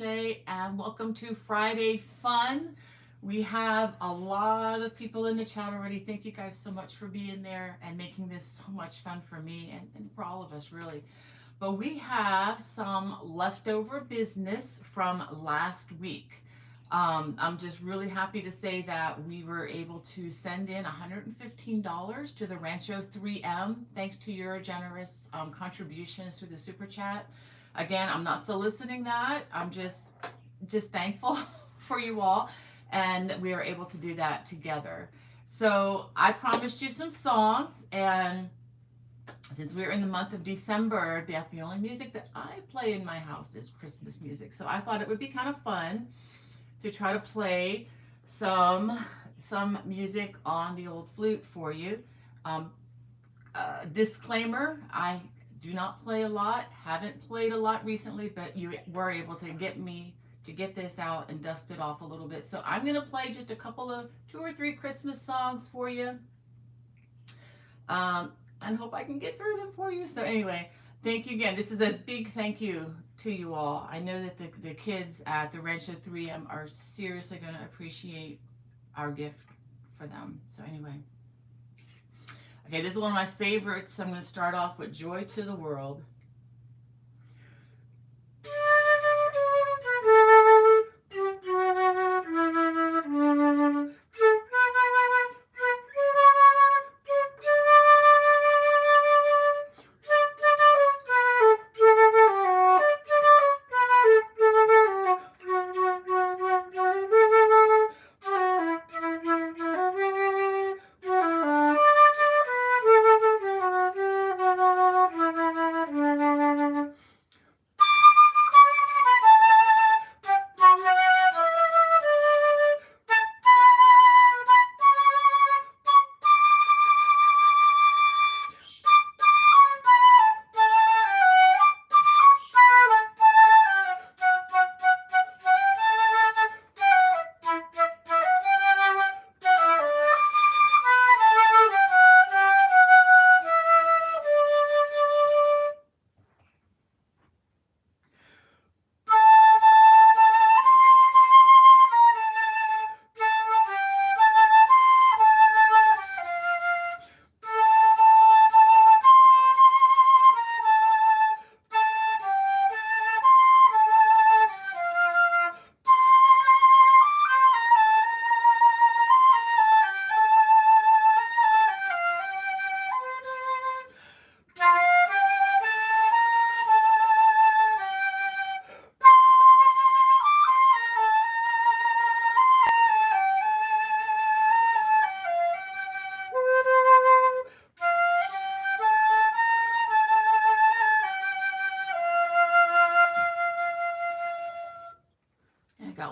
Crochet, and welcome to Friday Fun. We have a lot of people in the chat already. Thank you guys so much for being there and making this so much fun for me and for all of us, really. But we have some leftover business from last week. I'm just really happy to say that we were able to send in $115 to the Rancho 3M, thanks to your generous contributions through the super chat. Again, I'm not soliciting that. I'm just thankful for you all, and we are able to do that together. So I promised you some songs, and since we're in the month of December, the only music that I play in my house is Christmas music. So I thought it would be kind of fun to try to play some music on the old flute for you. Disclaimer, I do not play a lot, haven't played a lot recently, but you were able to get this out and dust it off a little bit. So I'm gonna play just a couple of 2 or 3 Christmas songs for you, and hope I can get through them for you. So anyway, thank you again. This is a big thank you to you all. I know that the kids at the Rancho 3M are seriously going to appreciate our gift for them. So anyway, okay, this is one of my favorites. I'm going to start off with Joy to the World.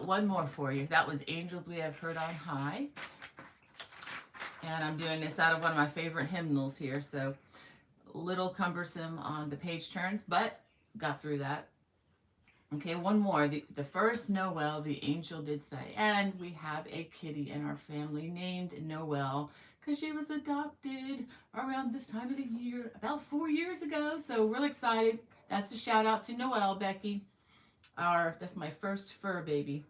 One more for you. That was Angels We Have Heard on High. And I'm doing this out of one of my favorite hymnals here, so a little cumbersome on the page turns, but got through that. Okay, one more. The first Noel, the angel did say, and we have a kitty in our family named Noel because she was adopted around this time of the year, about 4 years ago. So real excited. That's a shout out to Noel, Becky. That's my first fur baby.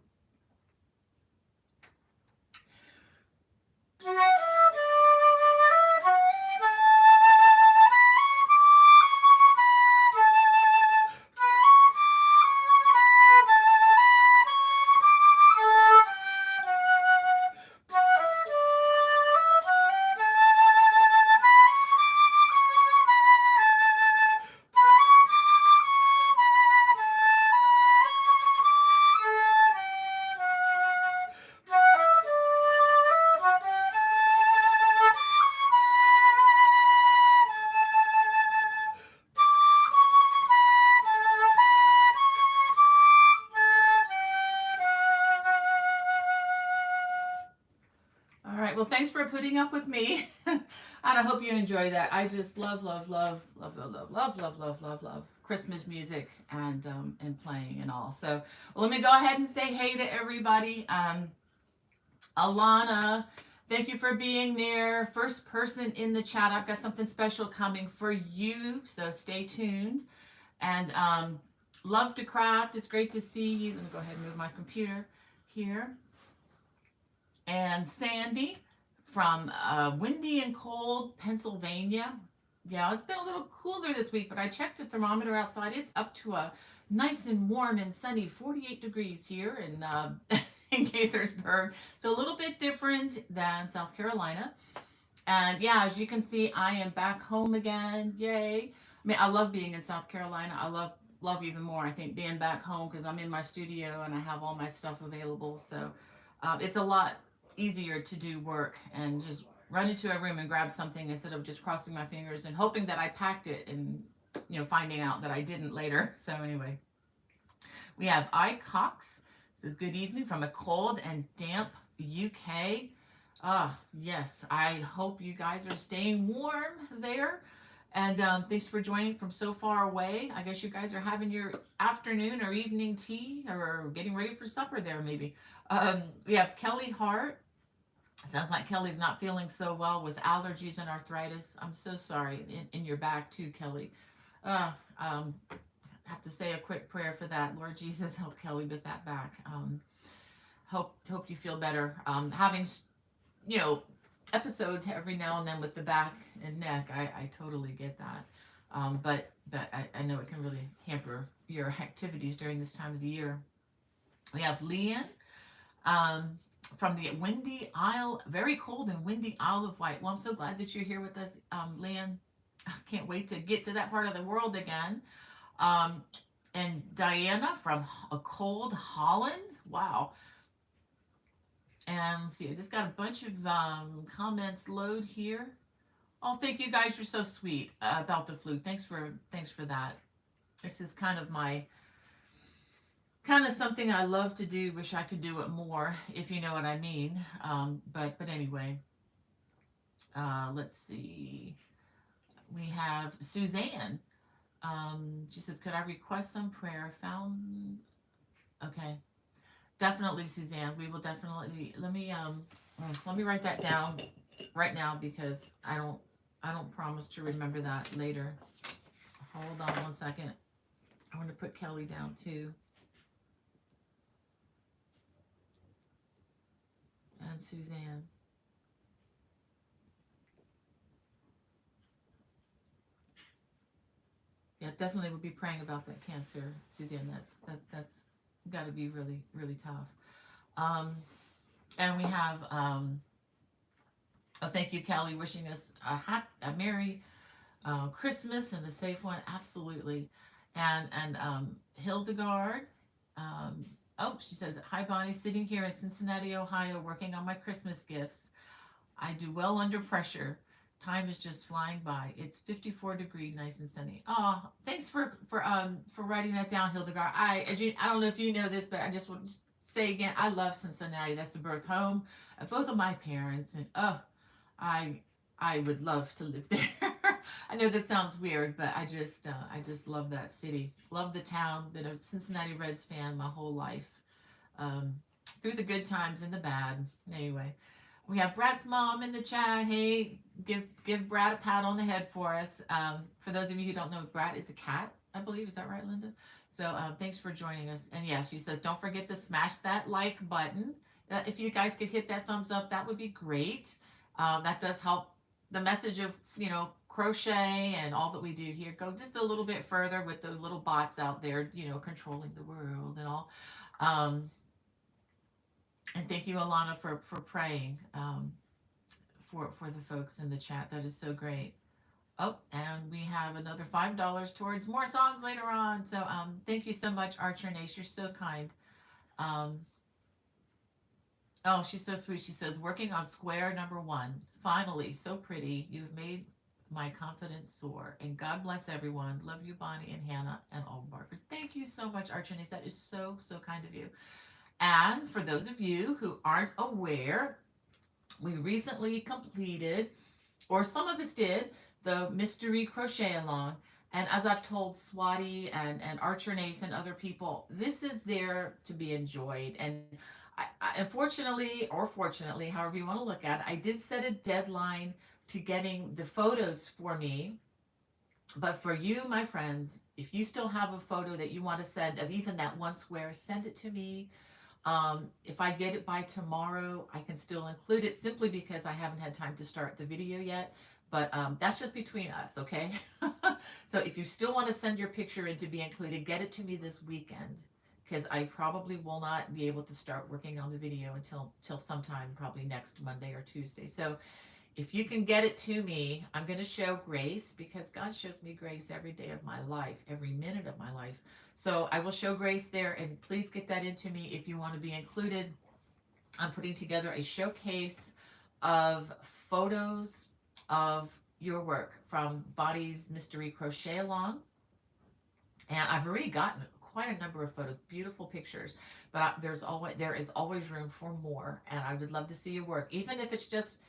Well, thanks for putting up with me, and I hope you enjoy that. I just love Christmas music and playing and all. So well, let me go ahead and say hey to everybody. Alana, thank you for being there. First person in the chat. I've got something special coming for you, so stay tuned. And Love to craft. It's great to see you. Let me go ahead and move my computer here. And Sandy from windy and cold Pennsylvania. Yeah, it's been a little cooler this week, but I checked the thermometer outside. It's up to a nice and warm and sunny 48 degrees here in in Gaithersburg. So a little bit different than South Carolina. And yeah, as you can see, I am back home again. Yay. I mean, I love being in South Carolina. I love even more, I think, being back home because I'm in my studio and I have all my stuff available. So it's a lot easier to do work and just run into a room and grab something instead of just crossing my fingers and hoping that I packed it and finding out that I didn't later. So anyway, we have I Cox. Says good evening from a cold and damp UK. Yes, I hope you guys are staying warm there. And thanks for joining from so far away. I guess you guys are having your afternoon or evening tea or getting ready for supper there, maybe. We have Kelly Hart. Sounds like Kelly's not feeling so well with allergies and arthritis. I'm so sorry in your back, too, Kelly. Have to say a quick prayer for that. Lord Jesus, help Kelly with that back. Hope you feel better. Having episodes every now and then with the back and neck, I totally get that. But I know it can really hamper your activities during this time of the year. We have Leanne from the windy Isle, very cold and windy Isle of Wight. Well, I'm so glad that you're here with us, Leanne. I can't wait to get to that part of the world again. And Diana from a cold Holland. Wow. And let's see, I just got a bunch of comments load here. Oh, thank you guys. You're so sweet about the flute. Thanks for that. This is kind of something I love to do. Wish I could do it more, if you know what I mean. But anyway, let's see. We have Suzanne. She says, "Could I request some prayer?" Found. Okay. Definitely, Suzanne. We will definitely let me write that down right now because I don't promise to remember that later. Hold on one second. I want to put Kelly down too. And Suzanne. Yeah, definitely would be praying about that cancer, Suzanne. That's got to be really, really tough. And we have, thank you, Kelly, wishing us a Merry Christmas and a safe one. Absolutely. And Hildegard, she says, "Hi, Bonnie, sitting here in Cincinnati, Ohio, working on my Christmas gifts. I do well under pressure. Time is just flying by. It's 54 degree, nice and sunny." Oh, thanks for writing that down, Hildegard. I don't know if you know this, but I just want to say again, I love Cincinnati. That's the birth home of both of my parents, and I would love to live there. I know that sounds weird, but I just love that city. Love the town. Been a Cincinnati Reds fan my whole life, through the good times and the bad. Anyway. We have Brad's mom in the chat. Hey, give Brad a pat on the head for us. For those of you who don't know, Brad is a cat, I believe. Is that right, Linda? So thanks for joining us. And yeah, she says, don't forget to smash that like button. If you guys could hit that thumbs up, that would be great. That does help the message of, crochet and all that we do here go just a little bit further with those little bots out there, controlling the world and all. And thank you, Alana, for praying for the folks in the chat. That is so great. Oh, and we have another $5 towards more songs later on. So thank you so much, Archer Nace. You're so kind. Oh, she's so sweet. She says, "Working on square number 1. Finally, so pretty. You've made my confidence soar. And God bless everyone. Love you, Bonnie and Hannah and all markers." Thank you so much, Archer Nace. That is so, so kind of you. And for those of you who aren't aware, we recently completed, or some of us did, the mystery crochet along. And as I've told Swati and Archer Nace and other people, this is there to be enjoyed. And unfortunately, or fortunately, however you want to look at it, I did set a deadline to getting the photos for me But for you, my friends, if you still have a photo that you want to send of even that one square, send it to me. If I get it by tomorrow, I can still include it simply because I haven't had time to start the video yet. But that's just between us, okay? So if you still want to send your picture in to be included, get it to me this weekend because I probably will not be able to start working on the video until sometime probably next Monday or Tuesday. So if you can get it to me, I'm going to show grace because God shows me grace every day of my life, every minute of my life. So I will show grace there, and please get that into me if you want to be included. I'm putting together a showcase of photos of your work from Body's Mystery Crochet Along, and I've already gotten quite a number of photos, beautiful pictures. But there is always room for more, and I would love to see your work, even if it's just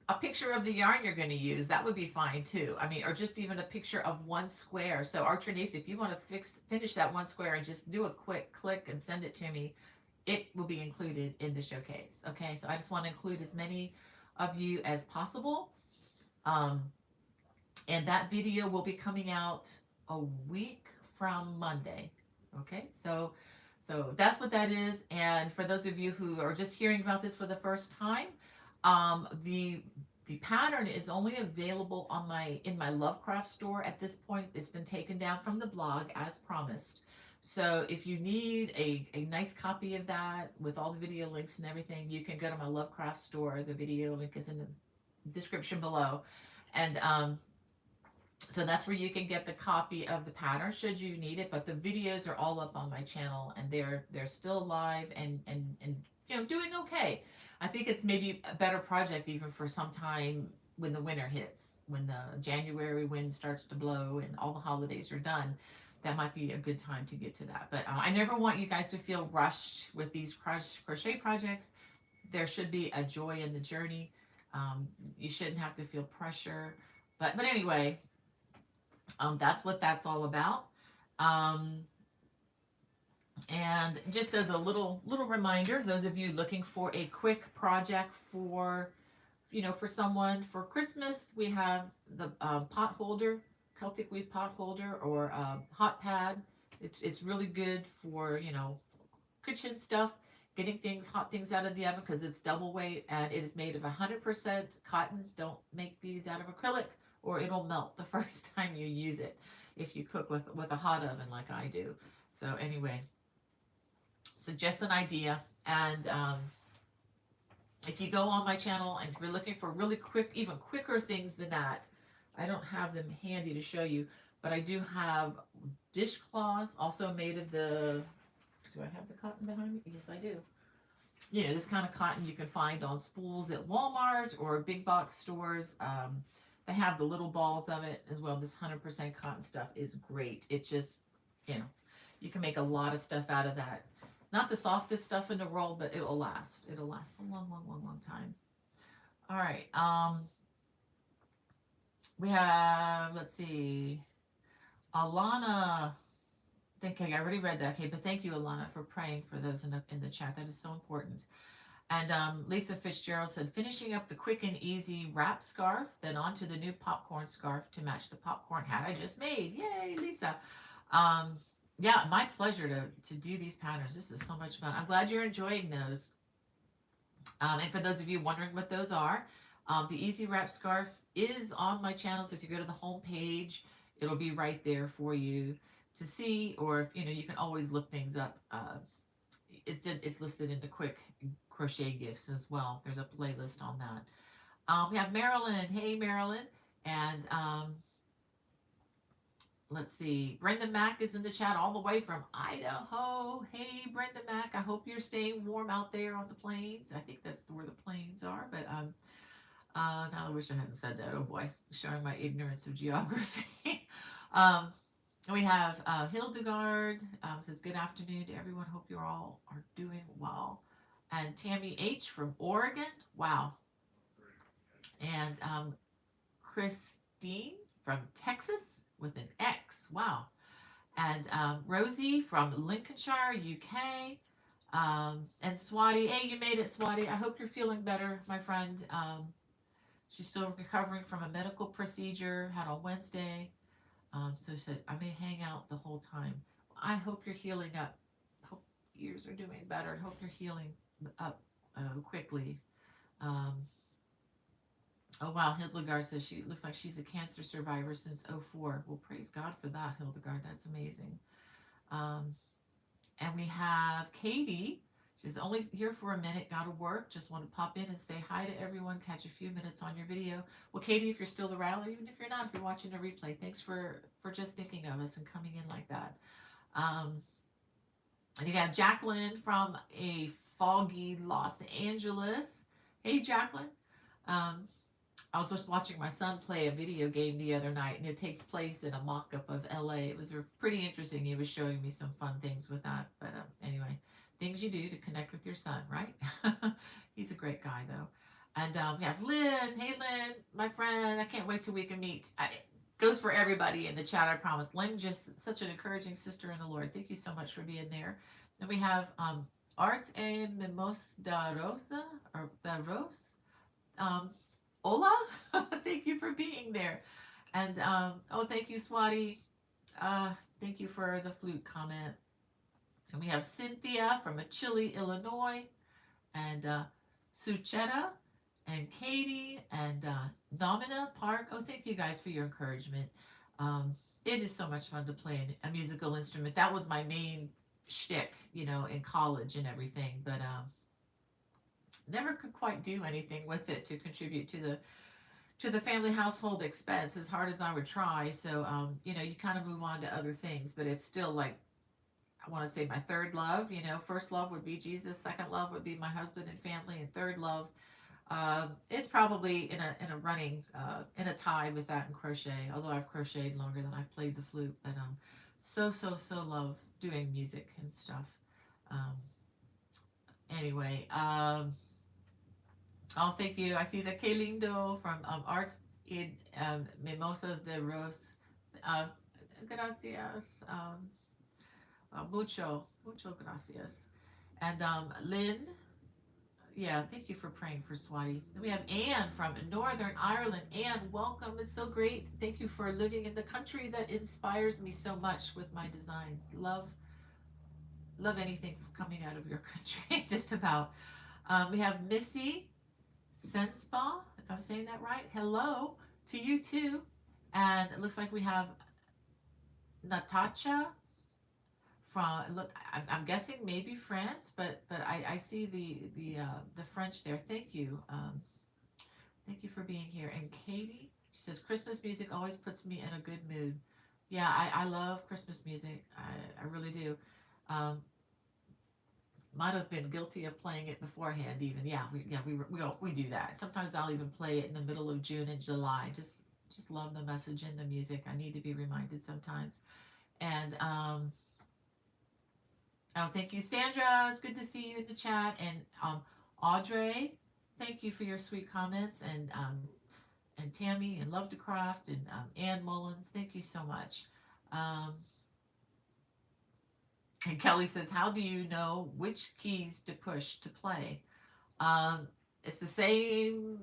a picture of the yarn you're going to use. That would be fine too. I mean, or just even a picture of one square. So Archernese, if you want to finish that one square and just do a quick click and send it to me, it will be included in the showcase. Okay, so I just want to include as many of you as possible. Um, and that video will be coming out a week from Monday. Okay, so that's what that is. And for those of you who are just hearing about this for the first time, the pattern is only available on my Lovecraft store at this point. It's been taken down from the blog as promised. So if you need a nice copy of that with all the video links and everything, you can go to my Lovecraft store. The video link is in the description below. And so that's where you can get the copy of the pattern should you need it. But the videos are all up on my channel, and they're still live and doing okay. I think it's maybe a better project even for some time when the winter hits, when the January wind starts to blow and all the holidays are done. That might be a good time to get to that. But I never want you guys to feel rushed with these crochet projects. There should be a joy in the journey. You shouldn't have to feel pressure. But anyway, that's what that's all about. Um, and just as a little reminder, those of you looking for a quick project for for someone for Christmas, we have the pot holder, Celtic weave pot holder, or hot pad. It's really good for kitchen stuff, getting hot things out of the oven because it's double weight and it is made of 100% cotton. Don't make these out of acrylic or it'll melt the first time you use it if you cook with a hot oven like I do. So anyway, so just an idea. And if you go on my channel and if you're looking for really quick, even quicker things than that, I don't have them handy to show you, but I do have dishcloths also made of the, do I have the cotton behind me? Yes, I do. This kind of cotton you can find on spools at Walmart or big box stores. They have the little balls of it as well. This 100% cotton stuff is great. It just, you can make a lot of stuff out of that. Not the softest stuff in the world, but it'll last. It'll last a long, long, long, long time. All right. We have, let's see, Alana. I already read that. Okay, but thank you, Alana, for praying for those in the chat. That is so important. And Lisa Fitzgerald said, finishing up the quick and easy wrap scarf, then onto the new popcorn scarf to match the popcorn hat I just made. Yay, Lisa. Yeah, my pleasure to do these patterns. This is so much fun. I'm glad you're enjoying those. And for those of you wondering what those are, the Easy Wrap Scarf is on my channel. So if you go to the home page, it'll be right there for you to see. Or if you can always look things up. It's listed in the quick crochet gifts as well. There's a playlist on that. We have Marilyn. Hey, Marilyn. And let's see. Brenda Mack is in the chat all the way from Idaho. Hey, Brenda Mack. I hope you're staying warm out there on the plains. I think that's where the plains are. But now I wish I hadn't said that. Oh boy, showing my ignorance of geography. We have Hildegard says good afternoon to everyone. Hope you all are doing well. And Tammy H from Oregon. Wow. And Christine from Texas with an X. Wow. And Rosie from Lincolnshire, UK. And Swati. Hey, you made it, Swati. I hope you're feeling better, my friend. She's still recovering from a medical procedure had on Wednesday. So she said, I may hang out the whole time. I hope you're healing up. Hope ears are doing better. Hope you're healing up quickly. Um, oh, wow. Hildegard says she looks like she's a cancer survivor since '04. Well, praise God for that, Hildegard. That's amazing. Um, and we have Katie. She's only here for a minute, got to work. Just want to pop in and say hi to everyone, catch a few minutes on your video. Well, Katie, if you're still around, or even if you're not, if you're watching a replay, thanks for just thinking of us and coming in like that. Um, and you got Jacqueline from a foggy Los Angeles. Hey, Jacqueline. Um, I was just watching my son play a video game the other night, and it takes place in a mock-up of LA. It was pretty interesting. He was showing me some fun things with that. But anyway, things you do to connect with your son, right? He's a great guy, though. And we have Lynn. Hey, Lynn, my friend. I can't wait till we can meet. Goes for everybody in the chat, I promise. Lynn, just such an encouraging sister in the Lord. Thank you so much for being there. And we have Arts a Mimos da Rosa, or da Rose. Um, Hola, thank you for being there. And oh, thank you, Swati. Thank you for the flute comment. And we have Cynthia from Chile, Illinois, and Suchetta, and Katie, and Domina Park. Oh, thank you guys for your encouragement. It is so much fun to play a musical instrument. That was my main shtick, in college and everything. But never could quite do anything with it to contribute to the family household expense as hard as I would try. So, you kind of move on to other things, but it's still like, I want to say my third love, first love would be Jesus. Second love would be my husband and family. And third love, it's probably in a running, in a tie with that and crochet, although I've crocheted longer than I've played the flute, but, so love doing music and stuff. Um, anyway, oh, thank you. I see the Que Lindo from Arts in Mimosas de Rose. Uh, Gracias. Mucho gracias. And Lynn, yeah, thank you for praying for Swati. Then we have Anne from Northern Ireland. Anne, welcome. It's so great. Thank you for living in the country that inspires me so much with my designs. Love anything coming out of your country, just about. We have Missy Senspa, if I'm saying that right. Hello to you too. And it looks like we have Natasha from, look, I'm guessing maybe France, but I see the French there. Thank you. Thank you for being here. And Katie, she says Christmas music always puts me in a good mood. Yeah, I love Christmas music. I really do. Um, might have been guilty of playing it beforehand even. We do that. Sometimes I'll even play it in the middle of June and July. Just love the message in the music. I need to be reminded sometimes. And oh, thank you, Sandra. It's good to see you in the chat. And Audrey, thank you for your sweet comments. And Tammy and Love to Craft and Ann Mullins, thank you so much. And Kelly says, how do you know which keys to push to play? It's the same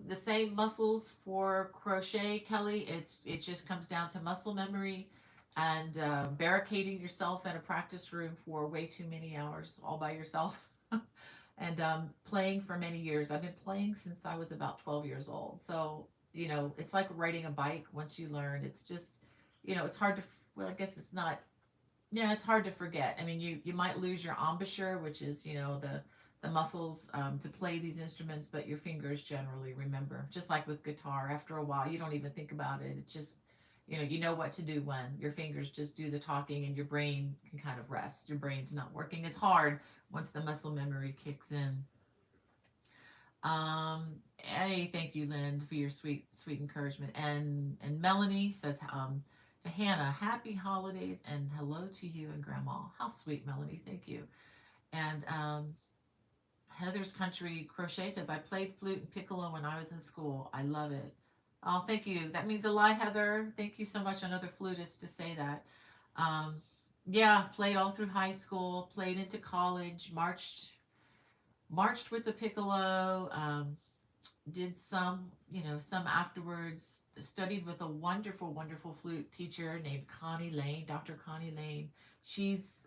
muscles for crochet, Kelly. It just comes down to muscle memory and barricading yourself in a practice room for way too many hours all by yourself. And playing for many years. I've been playing since I was about 12 years old. So, it's like riding a bike. Once you learn, it's just, it's hard to, well, I guess it's not, yeah, it's hard to forget. I mean, you might lose your embouchure, which is, the muscles to play these instruments, but your fingers generally remember. Just like with guitar, after a while, you don't even think about it. It just, you know what to do when your fingers just do the talking and your brain can kind of rest. Your brain's not working as hard once the muscle memory kicks in. Hey, thank you, Lynn, for your sweet encouragement. And Melanie says, to Hannah, happy holidays and hello to you and Grandma. How sweet, Melanie. Thank you. And Heather's Country Crochet says, I played flute and piccolo when I was in school. I love it. Oh, thank you. That means a lot, Heather. Thank you so much. Another flutist to say that. Yeah, played all through high school, played into college, marched with the piccolo. did some, some afterwards, studied with a wonderful, wonderful flute teacher named Connie Lane, Dr. Connie Lane. She's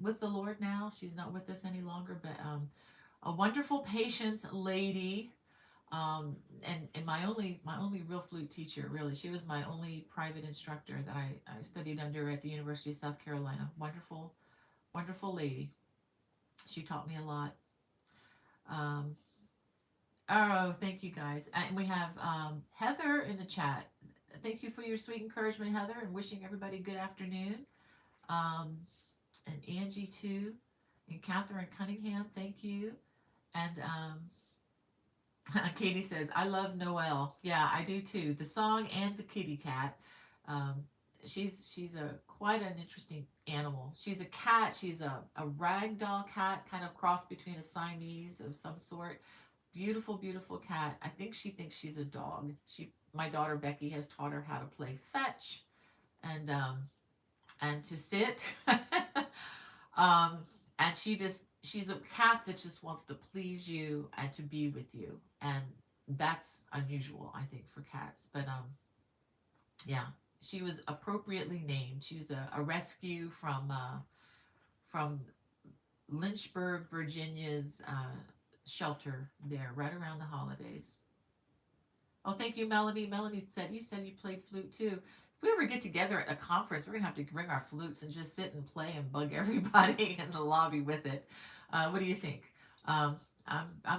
with the Lord now. She's not with us any longer, but a wonderful, patient lady. And my only real flute teacher, really. She was my only private instructor that I studied under at the University of South Carolina. Wonderful, wonderful lady. She taught me a lot. Um, Oh, thank you guys. And we have Heather in the chat. Thank you for your sweet encouragement, Heather, and wishing everybody good afternoon. Um, and Angie too, and Catherine Cunningham, thank you. And Katie says, I love Noelle. Yeah, I do too. The song and the kitty cat. Um, she's a quite an interesting animal. She's a cat. She's a ragdoll cat, kind of cross between a Siamese of some sort. Beautiful, beautiful cat. I think she thinks she's a dog. My daughter Becky has taught her how to play fetch and to sit. um, and she's a cat that just wants to please you and to be with you, and that's unusual, I think, for cats. But yeah, she was appropriately named. She was a rescue from Lynchburg, Virginia's shelter there, right around the holidays. Oh, thank you, Melanie. Melanie said you played flute too. If we ever get together at a conference, we're gonna have to bring our flutes and just sit and play and bug everybody in the lobby with it. What do you think? I'm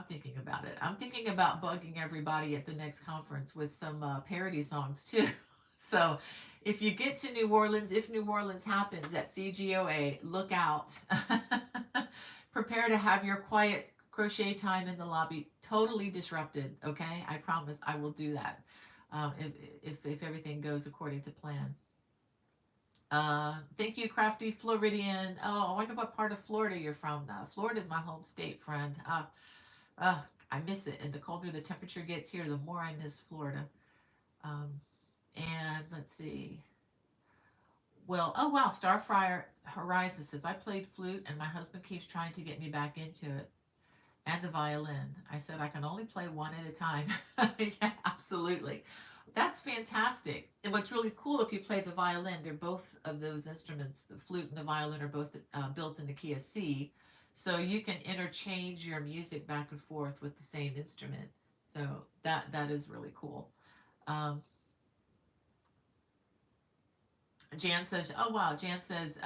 thinking about it. I'm thinking about bugging everybody at the next conference with some parody songs too. So, if you get to New Orleans, if New Orleans happens at CGOA, look out. Prepare to have your quiet crochet time in the lobby totally disrupted. Okay, I promise I will do that if everything goes according to plan. Thank you, Crafty Floridian. Oh, I wonder what part of Florida you're from. Florida's my home state, friend. Uh, I miss it, and the colder the temperature gets here, the more I miss Florida. Um, and let's see. Well, oh wow, Starfire Horizon says I played flute, and my husband keeps trying to get me back into it. And the violin. I said I can only play one at a time. Yeah, absolutely. That's fantastic. And what's really cool, if you play the violin, they're both of those instruments, the flute and the violin, are both built in the key of C. So you can interchange your music back and forth with the same instrument. So that is really cool. Um, Jan says, oh wow, Jan says,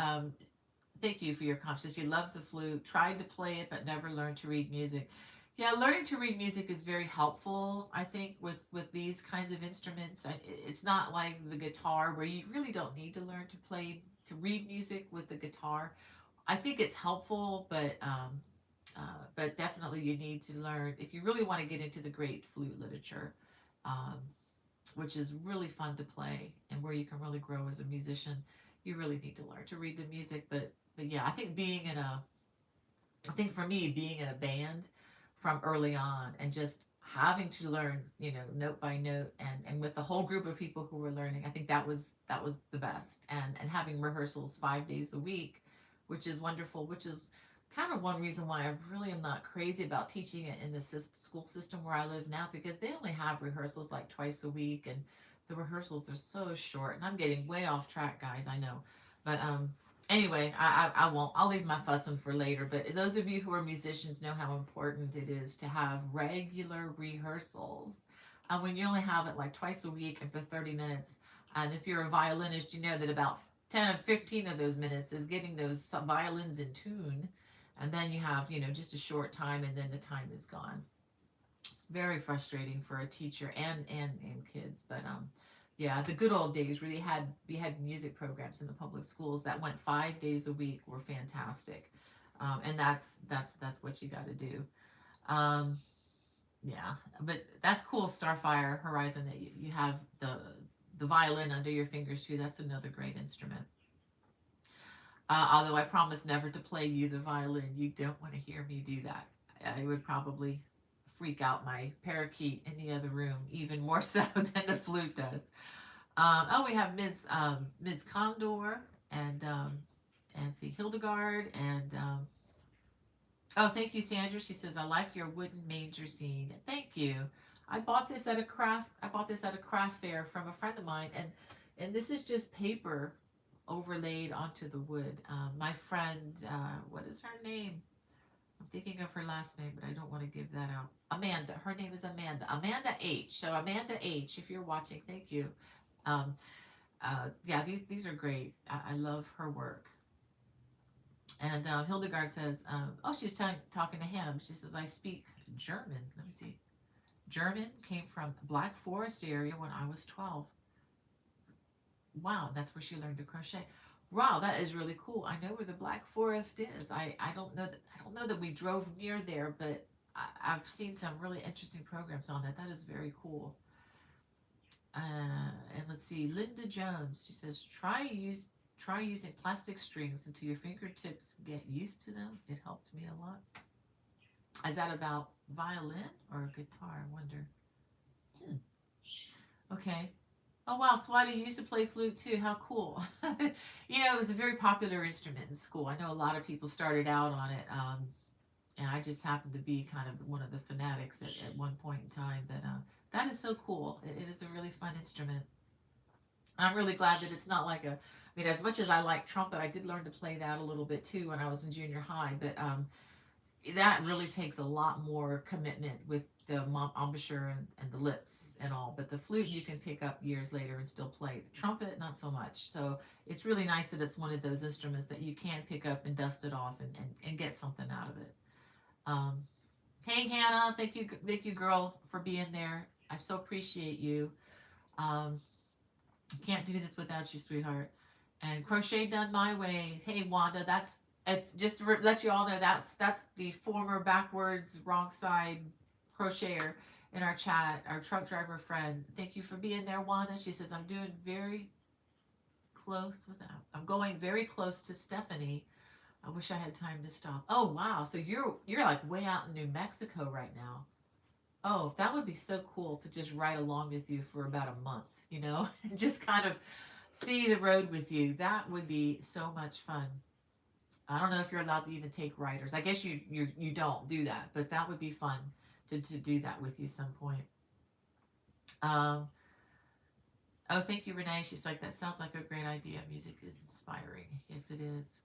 thank you for your comments. She loves the flute, tried to play it, but never learned to read music. Yeah, learning to read music is very helpful, I think, with these kinds of instruments. It's not like the guitar where you really don't need to learn to play to read music with the guitar. I think it's helpful, but definitely you need to learn if you really want to get into the great flute literature, um, which is really fun to play and where you can really grow as a musician. You really need to learn to read the music, but yeah, I think for me, being in a band from early on and just having to learn, note by note, and with the whole group of people who were learning, I think that was the best. And having rehearsals 5 days a week, which is wonderful, which is kind of one reason why I really am not crazy about teaching it in the school system where I live now, because they only have rehearsals like twice a week, and the rehearsals are so short. And I'm getting way off track, guys, I know. But anyway, I won't. I'll leave my fussing for later. But those of you who are musicians know how important it is to have regular rehearsals. When you only have it like twice a week and for 30 minutes. And if you're a violinist, you know that about 10 or 15 of those minutes is getting those violins in tune. And then you have, just a short time, and then the time is gone. It's very frustrating for a teacher and kids. But yeah, the good old days where we had music programs in the public schools that went 5 days a week were fantastic. And that's what you got to do. um, yeah, but that's cool, Starfire Horizon, that you have the violin under your fingers too. That's another great instrument. Although I promise never to play you the violin. You don't want to hear me do that. I would probably freak out my parakeet in the other room even more so than the flute does. Oh, we have Ms. Condor and see Hildegard and oh, thank you, Sandra. She says I like your wooden manger scene. Thank you. I bought this at a craft. I bought this at a craft fair from a friend of mine, and this is just paper overlaid onto the wood. My friend, what is her name? I'm thinking of her last name, but I don't want to give that out. Amanda. Her name is Amanda. Amanda H. So Amanda H. If you're watching, thank you. Um, yeah, these are great. I love her work. And Hildegard says, oh, she's talking to Hannah. She says, I speak German. Let me see. German came from Black Forest area when I was 12. Wow, that's where she learned to crochet. Wow, that is really cool. I know where the Black Forest is. I don't know that we drove near there, but I've seen some really interesting programs on it. That is very cool. And let's see, Linda Jones. She says, try using plastic strings until your fingertips get used to them. It helped me a lot. Is that about violin or guitar? I wonder. Hmm. Okay. Oh wow, Swati, you used to play flute too. How cool. It was a very popular instrument in school. I know a lot of people started out on it, and I just happened to be kind of one of the fanatics at one point in time. But that is so cool. It is a really fun instrument. I'm really glad that it's not like as much as I like trumpet, I did learn to play that a little bit too when I was in junior high. But that really takes a lot more commitment with the embouchure and the lips and all. But the flute you can pick up years later and still play. The trumpet, not so much. So it's really nice that it's one of those instruments that you can pick up and dust it off and get something out of it. Um, hey, Hannah, thank you, girl, for being there. I so appreciate you. Um, can't do this without you, sweetheart. And crochet done my way. Hey, Wanda, that's just to let you all know that's the former backwards wrong side crocheter in our chat, our truck driver friend. Thank you for being there, Wanda. She says I'm doing very close. What's that? I'm going very close to Stephanie. I wish I had time to stop. Oh wow, so you're like way out in New Mexico right now. Oh, that would be so cool to just ride along with you for about a month, and just kind of see the road with you. That would be so much fun. I don't know if you're allowed to even take riders. I guess you don't do that, but that would be fun to do that with you some point. Um, oh, thank you, Renee. She's like, that sounds like a great idea. Music is inspiring. Yes, it is.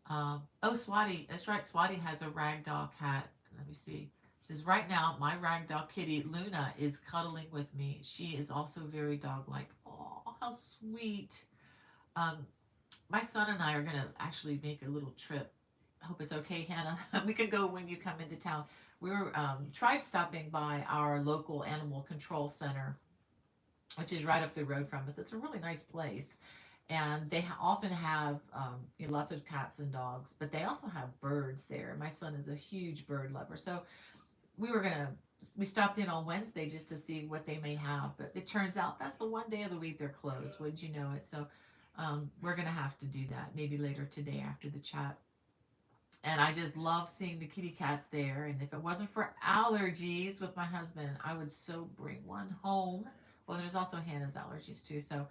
Oh, Swati, that's right. Swati has a ragdoll cat. Let me see. She says, right now, my ragdoll kitty, Luna, is cuddling with me. She is also very dog-like. Oh, how sweet. Um, my son and I are going to actually make a little trip. I hope it's okay, Hannah. We can go when you come into town. We were tried stopping by our local animal control center, which is right up the road from us. It's a really nice place. And they often have lots of cats and dogs, but they also have birds there. My son is a huge bird lover. So we stopped in on Wednesday just to see what they may have, but it turns out that's the one day of the week they're closed. Wouldn't you know it? So we're gonna have to do that maybe later today after the chat. And I just love seeing the kitty cats there. And if it wasn't for allergies with my husband, I would so bring one home. Well, there's also Hannah's allergies too, so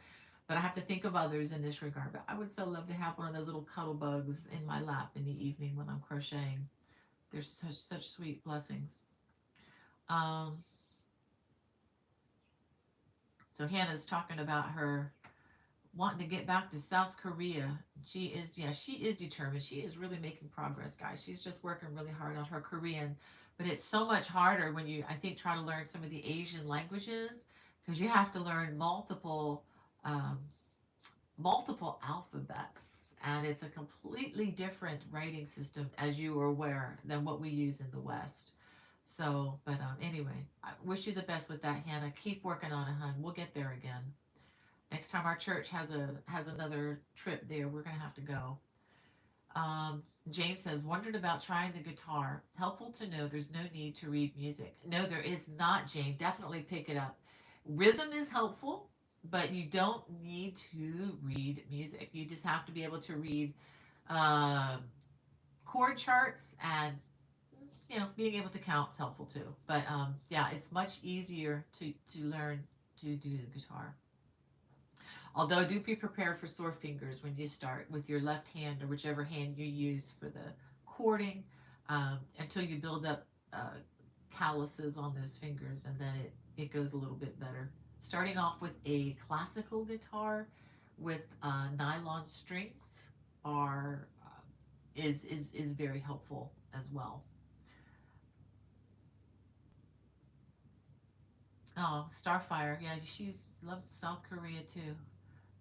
but I have to think of others in this regard. But I would so love to have one of those little cuddle bugs in my lap in the evening when I'm crocheting. They're such sweet blessings. Um, so Hannah's talking about her wanting to get back to South Korea. She is determined. She is really making progress, guys. She's just working really hard on her Korean, but it's so much harder when you, I think, try to learn some of the Asian languages because you have to learn um, multiple alphabets, and it's a completely different writing system, as you are aware, than what we use in the West. So, but anyway, I wish you the best with that, Hannah. Keep working on it, hun. We'll get there again. Next time our church has another trip there, we're gonna have to go. Jane says, wondered about trying the guitar. Helpful to know there's no need to read music. No, there is not, Jane. Definitely pick it up. Rhythm is helpful, but you don't need to read music. You just have to be able to read uh, chord charts, and being able to count is helpful too. But yeah, it's much easier to learn to do the guitar. Although do be prepared for sore fingers when you start with your left hand or whichever hand you use for the chording until you build up calluses on those fingers, and then it goes a little bit better. Starting off with a classical guitar with nylon strings are is very helpful as well. Oh, Starfire, yeah, she loves South Korea too.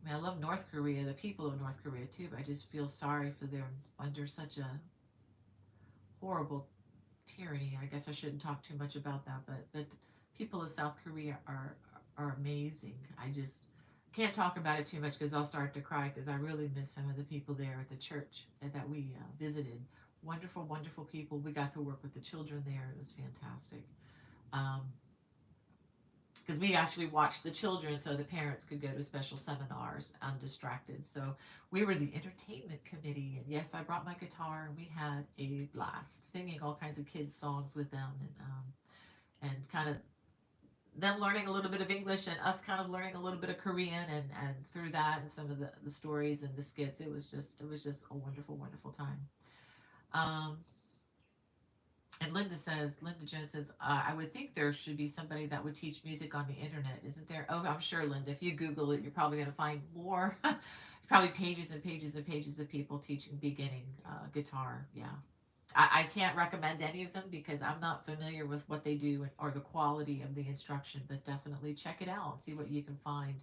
I mean, I love North Korea, the people of North Korea too, but I just feel sorry for them under such a horrible tyranny. I guess I shouldn't talk too much about that, but people of South Korea are amazing. I just can't talk about it too much because I'll start to cry because I really miss some of the people there at the church that we visited. Wonderful, wonderful people. We got to work with the children there. It was fantastic. Um, because we actually watched the children so the parents could go to special seminars undistracted. So we were the entertainment committee, and yes, I brought my guitar, and we had a blast singing all kinds of kids songs with them, and kind of them learning a little bit of English and us kind of learning a little bit of Korean, and through that and some of the stories and the skits, it was just a wonderful, wonderful time. Um, And Linda Jones says, I would think there should be somebody that would teach music on the internet, isn't there? Oh, I'm sure, Linda. If you Google it, you're probably going to find more, probably pages and pages and pages of people teaching beginning guitar. Yeah. I can't recommend any of them because I'm not familiar with what they do or the quality of the instruction, but definitely check it out and see what you can find.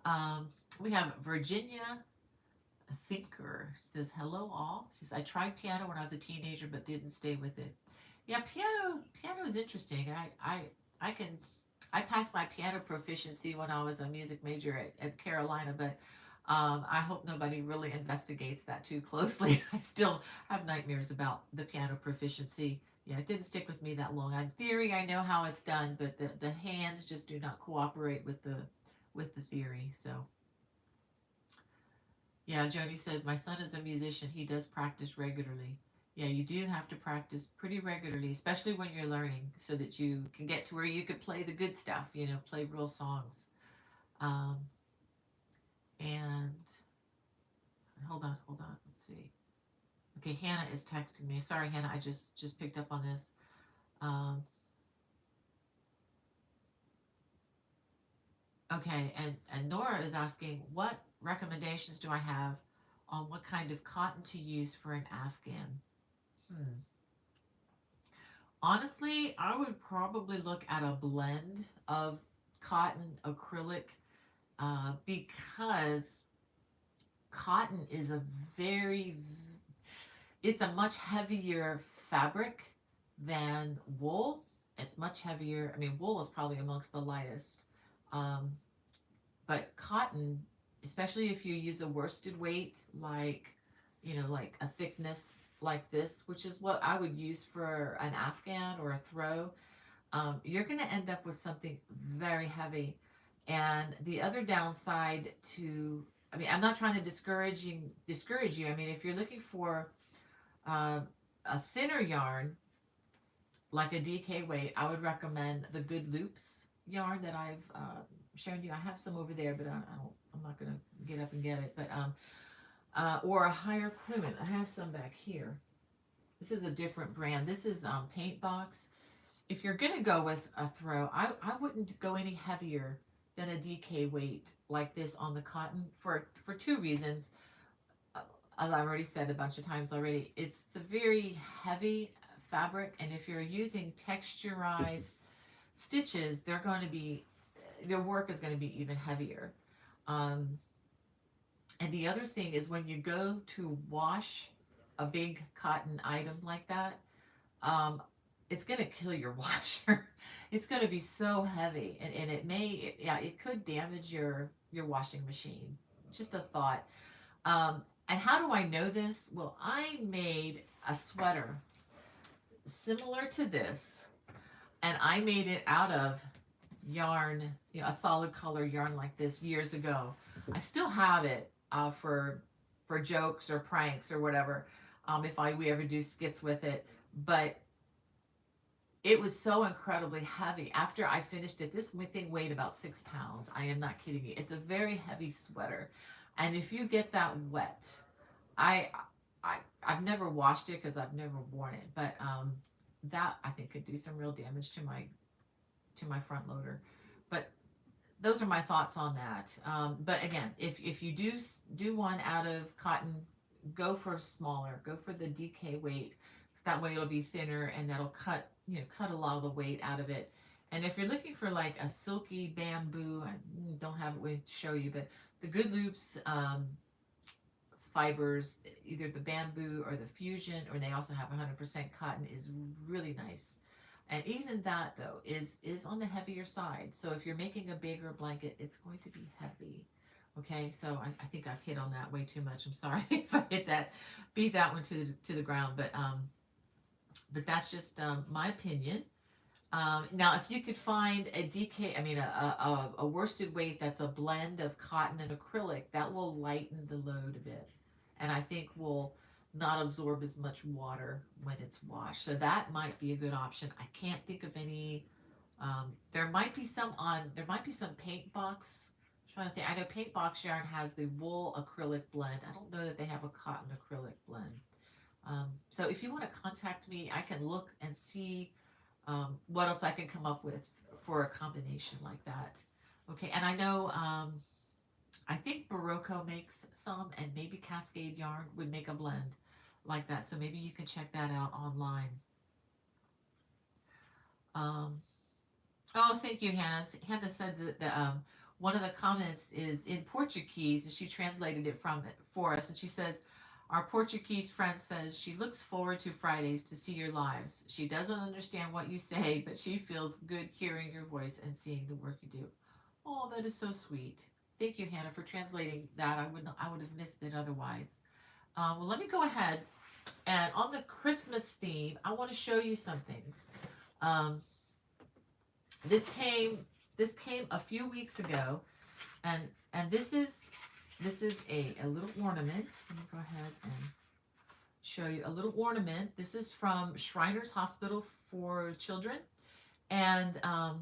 Um, we have Virginia Thinker. She says, hello all. She says, I tried piano when I was a teenager but didn't stay with it. Yeah, piano is interesting. I can I passed my piano proficiency when I was a music major at Carolina, but I hope nobody really investigates that too closely. I still have nightmares about the piano proficiency. Yeah, it didn't stick with me that long. In theory, I know how it's done, but the hands just do not cooperate with the theory. So yeah, Jody says, my son is a musician. He does practice regularly. Yeah, you do have to practice pretty regularly, especially when you're learning, so that you can get to where you could play the good stuff, play real songs. Um, and hold on, let's see. Okay, Hannah is texting me. Sorry, Hannah, I just picked up on this. Um, okay, and Nora is asking, what recommendations do I have on what kind of cotton to use for an Afghan? Hmm. Honestly, I would probably look at a blend of cotton acrylic because cotton is very, it's a much heavier fabric than wool. It's much heavier. I mean, wool is probably amongst the lightest. Um, but cotton, especially if you use a worsted weight, like a thickness like this, which is what I would use for an Afghan or a throw, you're going to end up with something very heavy. And the other downside to, I mean, I'm not trying to discourage you. I mean, if you're looking for uh, a thinner yarn, like a DK weight, I would recommend the Good Loops yarn that I've shown you. I have some over there, but I'm not gonna get up and get it. But or a higher Quillen. I have some back here. This is a different brand. This is Paint Box. If you're gonna go with a throw, I wouldn't go any heavier than a DK weight like this on the cotton for two reasons. As I've already said a bunch of times already, it's a very heavy fabric, and if you're using texturized stitches, they're going to be, your work is going to be even heavier. Um, and the other thing is when you go to wash a big cotton item like that, um, it's going to kill your washer. It's going to be so heavy, and it could damage your washing machine. Just a thought. And how do I know this? Well, I made a sweater similar to this, and I made it out of yarn, a solid color yarn like this years ago. I still have it for jokes or pranks or whatever, if we ever do skits with it. But it was so incredibly heavy. After I finished it, this thing weighed about 6 pounds. I am not kidding you. It's a very heavy sweater. And if you get that wet, I, I've never washed it because I've never worn it, but that I think could do some real damage to my front loader. But those are my thoughts on that. But again, if you do one out of cotton, go for smaller. Go for the DK weight. That way it'll be thinner and that'll cut a lot of the weight out of it. And if you're looking for like a silky bamboo, I don't have a way to show you, but the Good Loops fibers, either the bamboo or the fusion, or they also have 100% cotton, is really nice. And even that though is on the heavier side. So if you're making a bigger blanket, it's going to be heavy. Okay, so I think I've hit on that way too much. I'm sorry if I beat that one to the ground, but that's just my opinion. Now, if you could find a DK, I mean a worsted weight that's a blend of cotton and acrylic, that will lighten the load a bit, and I think will not absorb as much water when it's washed. So that might be a good option. I can't think of any. There might be some paint box. I'm trying to think. I know paint box yarn has the wool acrylic blend. I don't know that they have a cotton acrylic blend. So if you want to contact me, I can look and see what else I can come up with for a combination like that. Okay, and I know I think Barocco makes some, and maybe Cascade Yarn would make a blend like that. So maybe you can check that out online. Oh, thank you, Hannah. Hannah said that one of the comments is in Portuguese, and she translated it for us, and she says, our Portuguese friend says she looks forward to Fridays to see your lives. She doesn't understand what you say, but she feels good hearing your voice and seeing the work you do. Oh, that is so sweet. Thank you, Hannah, for translating that. I would have missed it otherwise. Well, let me go ahead, and on the Christmas theme, I want to show you some things. This came a few weeks ago, and this is a little ornament. Let me go ahead and show you a little ornament. This is from Shriners Hospital for Children, and I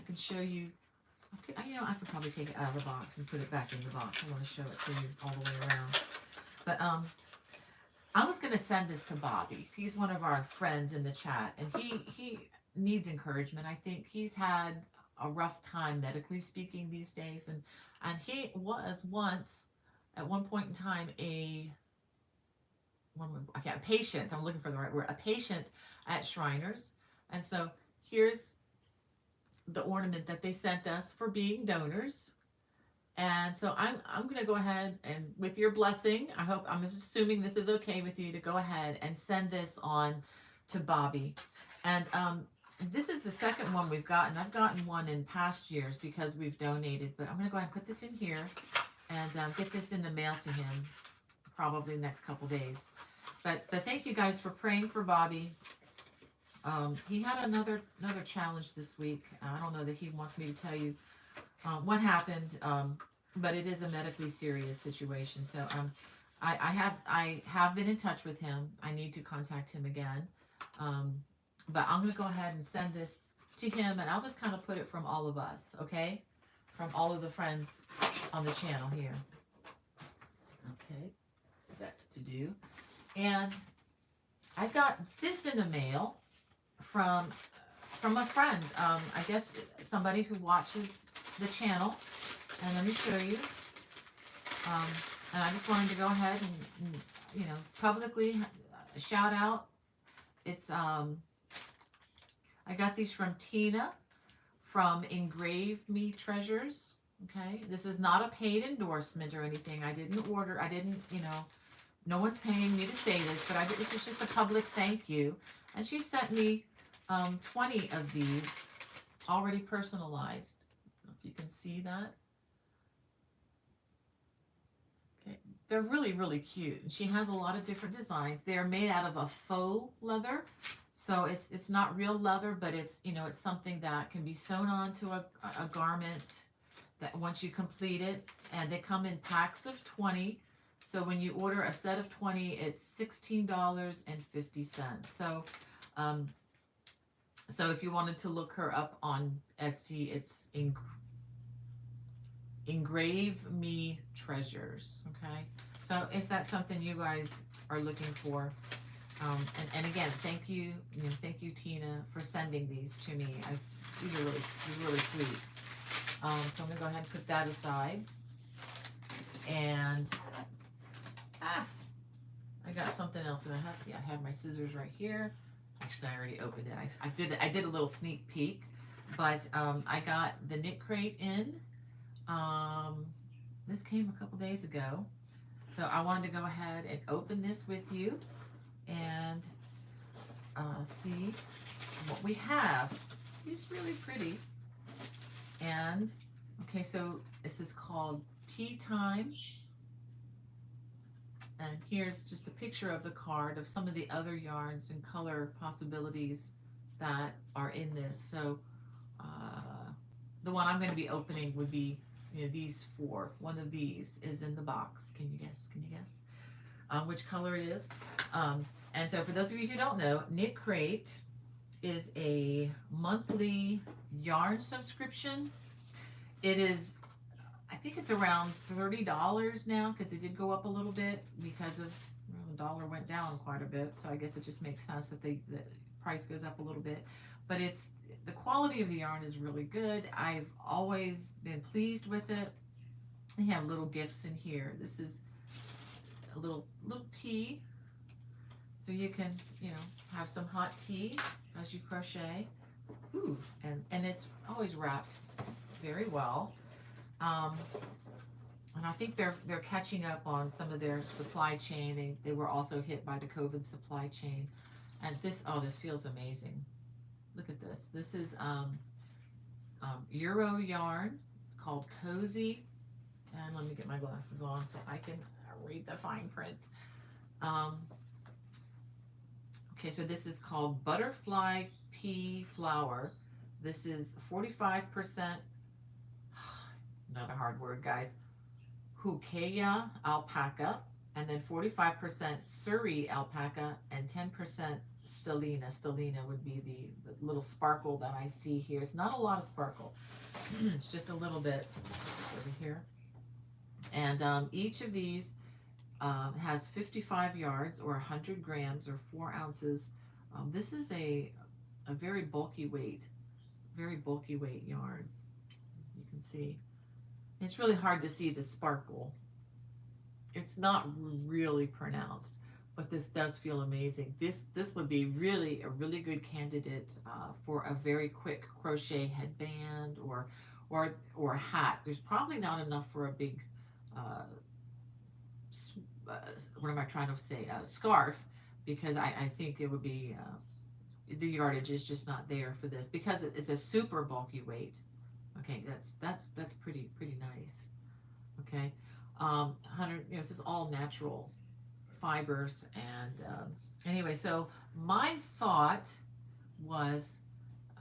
can show you. Okay, I could probably take it out of the box and put it back in the box. I want to show it to you all the way around. But I was going to send this to Bobby. He's one of our friends in the chat, and he needs encouragement. I think he's had a rough time medically speaking these days, and he was once at one point in time a patient. I'm looking for the right word. A patient at Shriners, and so here's the ornament that they sent us for being donors. And so I'm going to go ahead and, with your blessing, I'm assuming this is okay with you to go ahead and send this on to Bobby. And this is the second one we've gotten. I've gotten one in past years because we've donated, but I'm going to go ahead and put this in here and get this in the mail to him probably the next couple days. But thank you guys for praying for Bobby. He had another challenge this week. I don't know that he wants me to tell you what happened, but it is a medically serious situation. So I have been in touch with him. I need to contact him again. But I'm going to go ahead and send this to him, and I'll just kind of put it from all of us, okay? From all of the friends on the channel here. Okay, that's to do. And I got this in the mail from a friend. I guess somebody who watches the channel. And let me show you. And I just wanted to go ahead and publicly shout out. It's I got these from Tina from Engrave Me Treasures. Okay, this is not a paid endorsement or anything. I didn't, no one's paying me to say this, but this is just a public thank you. And she sent me 20 of these already personalized. I don't know if you can see that. Okay, they're really, really cute. And she has a lot of different designs. They are made out of a faux leather. So it's not real leather, but it's something that can be sewn onto a garment that once you complete it, and they come in packs of 20. So when you order a set of 20, it's $16.50. So so if you wanted to look her up on Etsy, it's Engrave Me Treasures. Okay, so if that's something you guys are looking for, And again, thank you, Tina, for sending these to me. These are really sweet. So I'm gonna go ahead and put that aside. And I got something else that I have. Yeah, I have my scissors right here. Actually, I already opened it. I did a little sneak peek, but I got the knit crate in. Um, this came a couple days ago, so I wanted to go ahead and open this with you and see what we have. It's really pretty. And okay, so this is called Tea Time. And here's just a picture of the card of some of the other yarns and color possibilities that are in this. So the one I'm going to be opening would be, these four. One of these is in the box. Can you guess? Can you guess which color it is? And so for those of you who don't know, Knit Crate is a monthly yarn subscription. It is, I think it's around $30 now, because it did go up a little bit because of, the dollar went down quite a bit. So I guess it just makes sense that the price goes up a little bit. But the quality of the yarn is really good. I've always been pleased with it. They have little gifts in here. This is a little tea, so you can have some hot tea as you crochet. Ooh, and it's always wrapped very well. And I think they're catching up on some of their supply chain. They were also hit by the COVID supply chain. And this feels amazing. Look at this. This is Euro yarn. It's called Cozy. And let me get my glasses on so I can read the fine print. Okay, so this is called Butterfly Pea Flower. This is 45%, another hard word, guys, Hukeya alpaca, and then 45% Surrey alpaca, and 10% Stellina. Stellina would be the little sparkle that I see here. It's not a lot of sparkle. It's just a little bit over here. And each of these has 55 yards or 100 grams or 4 ounces. This is a very bulky weight yarn. You can see. It's really hard to see the sparkle. It's not really pronounced, but this does feel amazing. This would be really a really good candidate for a very quick crochet headband or hat. There's probably not enough for a big what am I trying to say? Scarf, because I think it would be the yardage is just not there for this because it's a super bulky weight. Okay, that's pretty nice. Okay, 100. This is all natural fibers, and anyway, so my thought was,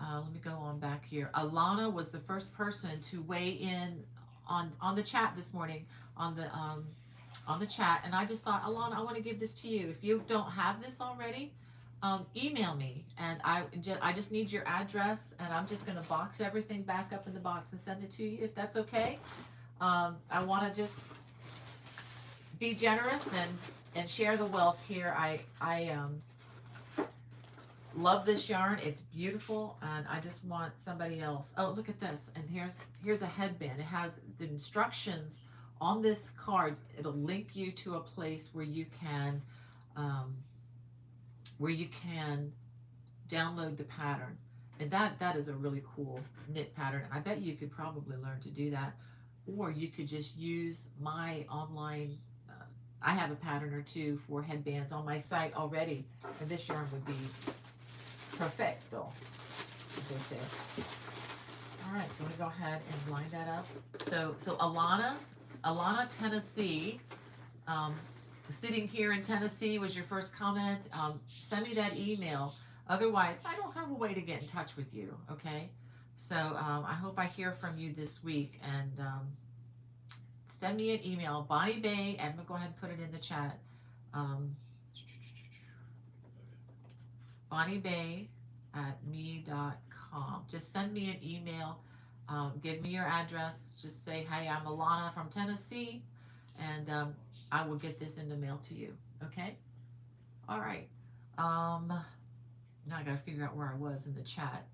let me go on back here. Alana was the first person to weigh in on the chat this morning on the chat, and I just thought, Alana, I want to give this to you. If you don't have this already, email me, and I just need your address, and I'm just going to box everything back up in the box and send it to you, if that's okay. I want to just be generous and share the wealth here. I love this yarn. It's beautiful, and I just want somebody else. Oh, look at this, and here's a headband. It has the instructions on this card. It'll link you to a place where you can download the pattern, and that is a really cool knit pattern. I bet you could probably learn to do that, or you could just use my online. I have a pattern or two for headbands on my site already, and this yarn would be perfecto, as they say. All right, so I'm gonna go ahead and line that up. So Alana, Tennessee, sitting here in Tennessee was your first comment. Send me that email. Otherwise, I don't have a way to get in touch with you, okay? So I hope I hear from you this week, and send me an email. Bonnie Bay, I'm going to go ahead and put it in the chat. Bonnie Bay at me.com. Just send me an email. Give me your address. Just say, hey, I'm Alana from Tennessee, and I will get this in the mail to you. Okay? All right. Now I gotta figure out where I was in the chat.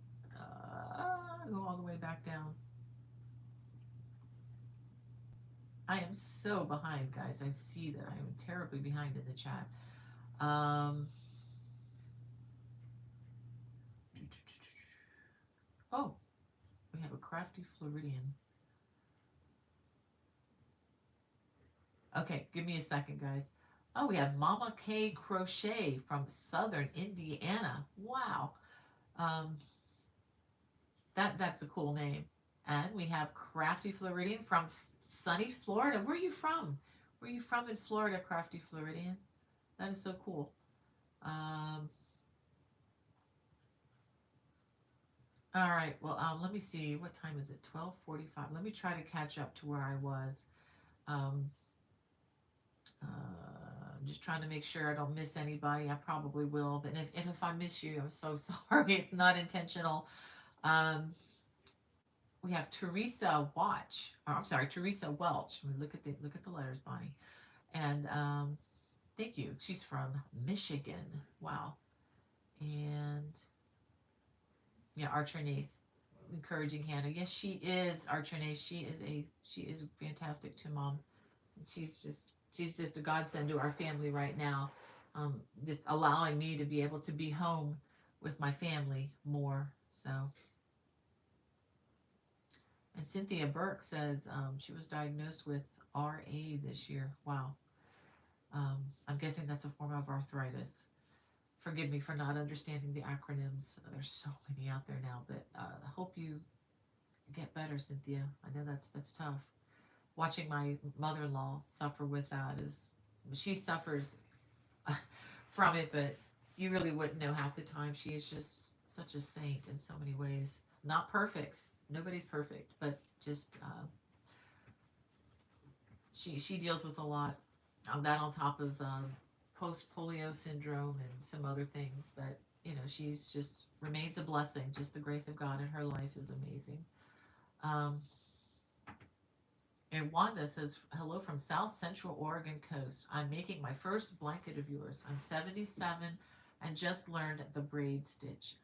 Go all the way back down. I am so behind, guys. I see that I am terribly behind in the chat. Oh, we have a crafty Floridian. Okay, give me a second, guys. Oh, we have Mama K Crochet from Southern Indiana. Wow. Um, that's a cool name. And we have Crafty Floridian from sunny Florida. Where are you from? Where are you from in Florida, Crafty Floridian? That is so cool. Um, all right. Well, let me see. What time is it? 12:45. Let me try to catch up to where I was. Um, I'm just trying to make sure I don't miss anybody. I probably will, but if I miss you, I'm so sorry. It's not intentional. Um, we have Teresa Watch. Or, I'm sorry, Teresa Welch. Look at the letters, Bonnie. And thank you. She's from Michigan. Wow. And yeah, Archernace, encouraging Hannah. Yes, she is Archernace. She is fantastic to mom. She's just a godsend to our family right now. Just allowing me to be able to be home with my family more. So, and Cynthia Burke says she was diagnosed with RA this year. Wow. I'm guessing that's a form of arthritis. Forgive me for not understanding the acronyms. There's so many out there now, but I hope you get better, Cynthia. I know that's tough. Watching my mother-in-law suffer with that is, she suffers from it, but you really wouldn't know half the time. She is just such a saint in so many ways. Not perfect. Nobody's perfect, but just she deals with a lot of that on top of post polio syndrome and some other things. But she's just remains a blessing. Just the grace of God in her life is amazing. Um, And Wanda says, hello from South Central Oregon coast. I'm making my first blanket of yours. I'm 77 and just learned the braid stitch.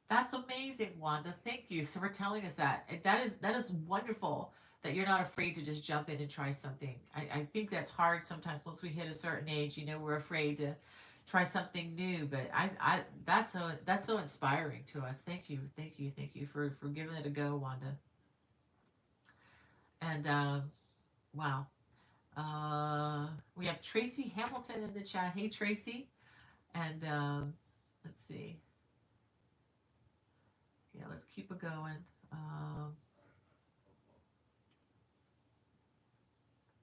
That's amazing, Wanda. Thank you so for telling us that. That is wonderful that you're not afraid to just jump in and try something. I think that's hard sometimes once we hit a certain age, we're afraid to try something new. But I that's so inspiring to us. Thank you for giving it a go, Wanda. And wow. We have Tracy Hamilton in the chat. Hey, Tracy. And let's see. Yeah, let's keep it going. Um,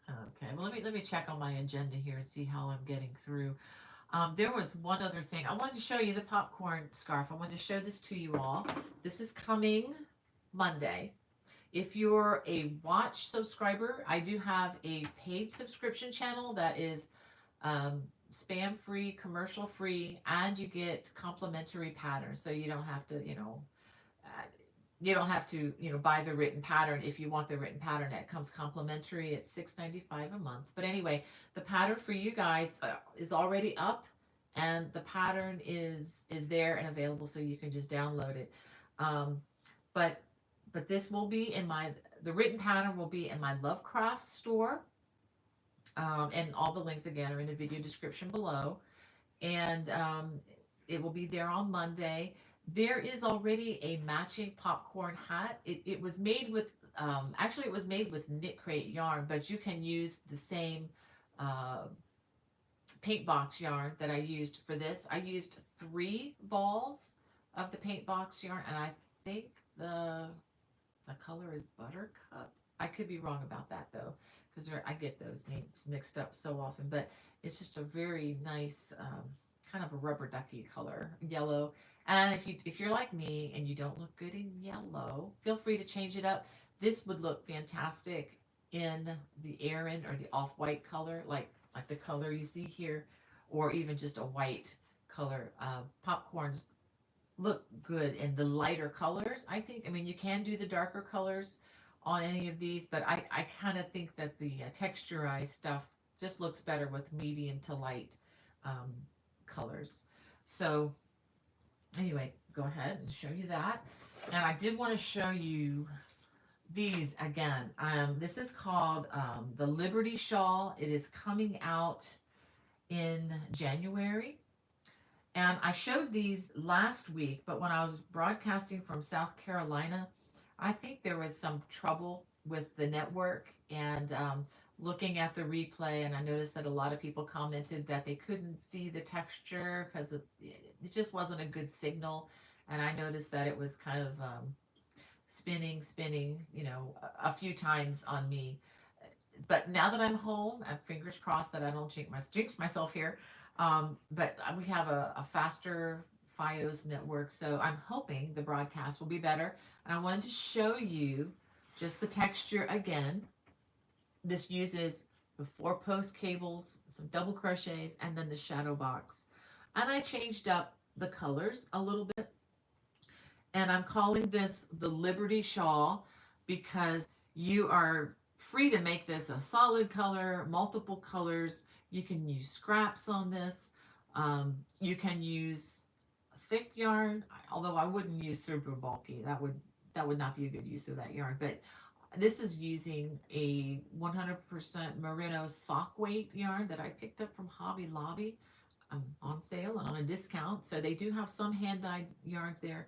okay, well, let me check on my agenda here and see how I'm getting through. There was one other thing. I wanted to show you the popcorn scarf. I wanted to show this to you all. This is coming Monday. If you're a watch subscriber, I do have a paid subscription channel that is spam free, commercial free, and you get complimentary patterns. So you don't have to buy the written pattern. If you want the written pattern, it comes complimentary at $6.95 a month. But anyway, the pattern for you guys is already up, and the pattern is there and available, so you can just download it. Um, but this will be in the written pattern will be in my Lovecraft store. And all the links again are in the video description below. And it will be there on Monday. There is already a matching popcorn hat. It was made with, actually, it was made with Knit Crate yarn, but you can use the same uh, paint box yarn that I used for this. I used 3 balls of the paint box yarn, and I think the color is Buttercup. I could be wrong about that though, because I get those names mixed up so often. But it's just a very nice, kind of a rubber ducky color, yellow. And if you're like me and you don't look good in yellow, feel free to change it up. This would look fantastic in the Aran or the off-white color, like the color you see here, or even just a white color. Popcorns look good in the lighter colors. I mean, you can do the darker colors on any of these, but I kind of think that the texturized stuff just looks better with medium to light um, colors. So anyway, go ahead and show you that. And I did want to show you these again. This is called the Liberty Shawl. It is coming out in January. And I showed these last week, but when I was broadcasting from South Carolina, I think there was some trouble with the network and looking at the replay. And I noticed that a lot of people commented that they couldn't see the texture because it just wasn't a good signal. And I noticed that it was kind of spinning, a few times on me. But now that I'm home, I'm fingers crossed that I don't jinx myself here. But we have a faster FiOS network, so I'm hoping the broadcast will be better. And I wanted to show you just the texture again. This uses the 4-post cables, some double crochets, and then the shadow box. And I changed up the colors a little bit. And I'm calling this the Liberty Shawl because you are free to make this a solid color, multiple colors. You can use scraps on this. You can use thick yarn, although I wouldn't use super bulky. That would not be a good use of that yarn. But this is using a 100% merino sock weight yarn that I picked up from Hobby Lobby on sale and on a discount. So they do have some hand dyed yarns there,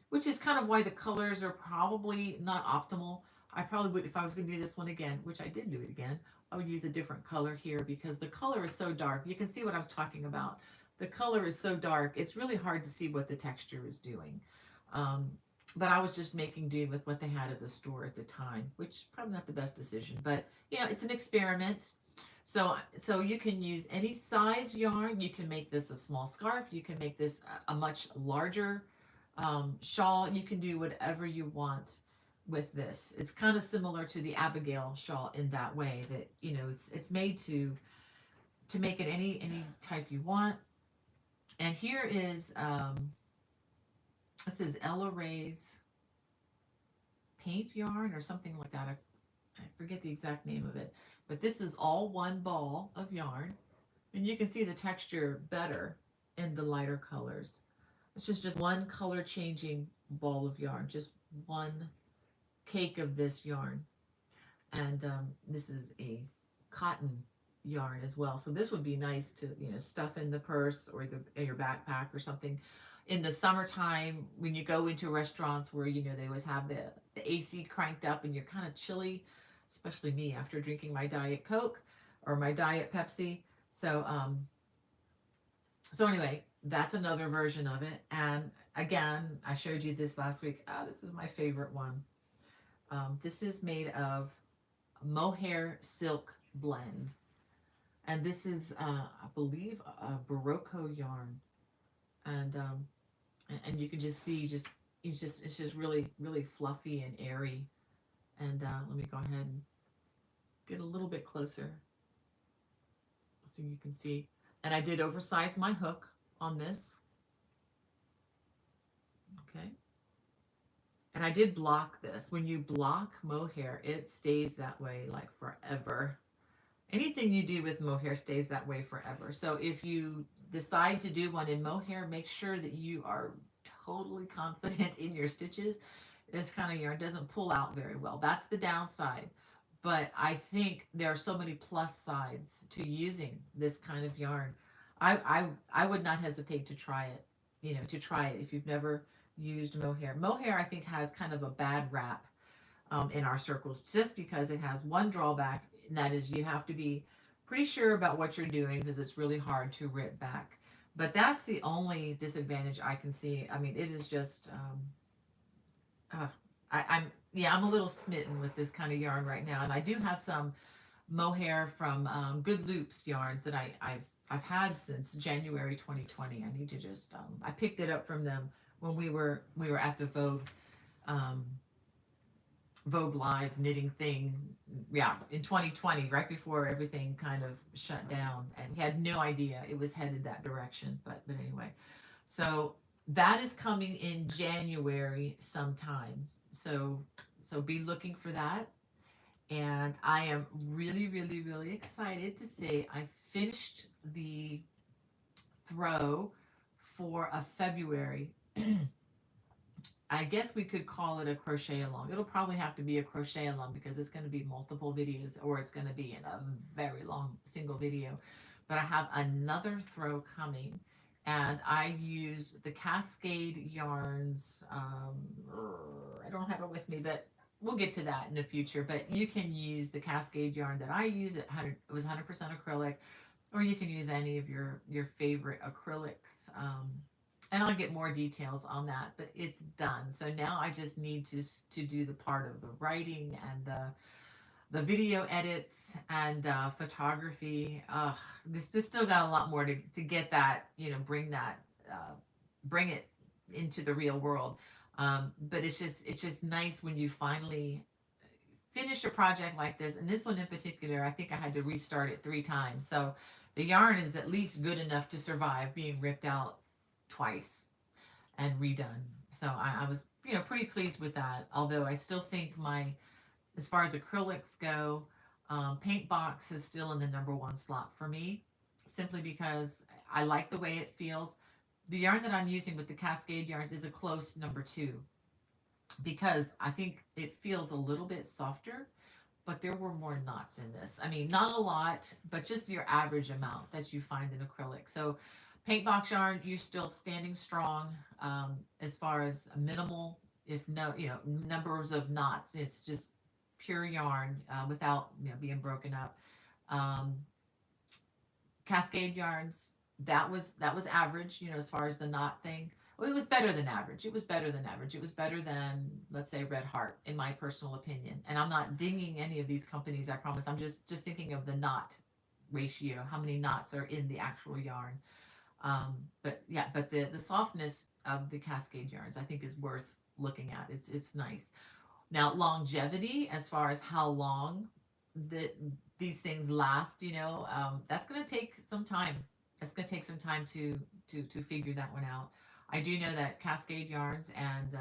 which is kind of why the colors are probably not optimal. I probably would, if I was going to do this one again, which I did do it again, I would use a different color here because the color is so dark. You can see what I was talking about. The color is so dark, it's really hard to see what the texture is doing. But I was just making do with what they had at the store at the time, which probably not the best decision, but it's an experiment. So you can use any size yarn. You can make this a small scarf. You can make this a much larger shawl. You can do whatever you want with this. It's kind of similar to the Abigail shawl in that way that it's made to make it any type you want. And here is this is Ella Ray's paint yarn or something like that. I forget the exact name of it, but this is all one ball of yarn, and you can see the texture better in the lighter colors. It's just one color changing ball of yarn, just one cake of this yarn. And this is a cotton yarn as well. So this would be nice to stuff in the purse or your backpack or something. In the summertime, when you go into restaurants where they always have the AC cranked up and you're kind of chilly, especially me after drinking my Diet Coke or my Diet Pepsi. So anyway, that's another version of it. And again, I showed you this last week. This is my favorite one. This is made of mohair silk blend. And this is, I believe, a Barocco yarn. And you can just see, it's just really, really fluffy and airy. And let me go ahead and get a little bit closer so you can see. And I did oversize my hook on this. Okay. And I did block this. When you block mohair, it stays that way like forever. Anything you do with mohair stays that way forever. So if you decide to do one in mohair, make sure that you are totally confident in your stitches. This kind of yarn doesn't pull out very well. That's the downside. But I think there are so many plus sides to using this kind of yarn. I would not hesitate to try it, if you've never used mohair. Mohair, I think, has kind of a bad rap in our circles just because it has one drawback, and that is you have to be pretty sure about what you're doing because it's really hard to rip back. But that's the only disadvantage I can see. I mean, it is just, I'm a little smitten with this kind of yarn right now. And I do have some mohair from Good Loops yarns that I've had since January 2020. I need to just, I picked it up from them when we were at the Vogue Live knitting thing, in 2020, right before everything kind of shut down, and had no idea it was headed that direction. But anyway, so that is coming in January sometime. So be looking for that. And I am really, really, really excited to say I finished the throw for a February. I guess we could call it a crochet along. It'll probably have to be a crochet along because it's going to be multiple videos, or it's going to be in a very long single video. But I have another throw coming, and I use the Cascade yarns. I don't have it with me, but we'll get to that in the future. But you can use the Cascade yarn that I use. It was 100% acrylic, or you can use any of your favorite acrylics. And I'll get more details on that, but it's done. So now I just need to do the part of the writing and the video edits and photography. This still got a lot more to get that, bring that, bring it into the real world. But it's just nice when you finally finish a project like this. And this one in particular, I think I had to restart it 3 times. So the yarn is at least good enough to survive being ripped out twice and redone. So I was, pretty pleased with that. Although I still think as far as acrylics go, paint box is still in the #1 slot for me, simply because I like the way it feels. The yarn that I'm using with the Cascade yarn is a close #2 because I think it feels a little bit softer, but there were more knots in this. I mean, not a lot, but just your average amount that you find in acrylic. So paint box yarn, you're still standing strong as far as minimal, if no, numbers of knots. It's just pure yarn without being broken up. Um, Cascade yarns, that was average, as far as the knot thing. Well, it was better than average. It was better than average. It was better than, let's say, Red Heart, in my personal opinion. And I'm not dinging any of these companies, I promise. I'm just thinking of the knot ratio, how many knots are in the actual yarn. But yeah, but the softness of the Cascade yarns, I think, is worth looking at. It's nice. Now, longevity, as far as how long that these things last, that's going to take some time. That's going to take some time to figure that one out. I do know that Cascade yarns and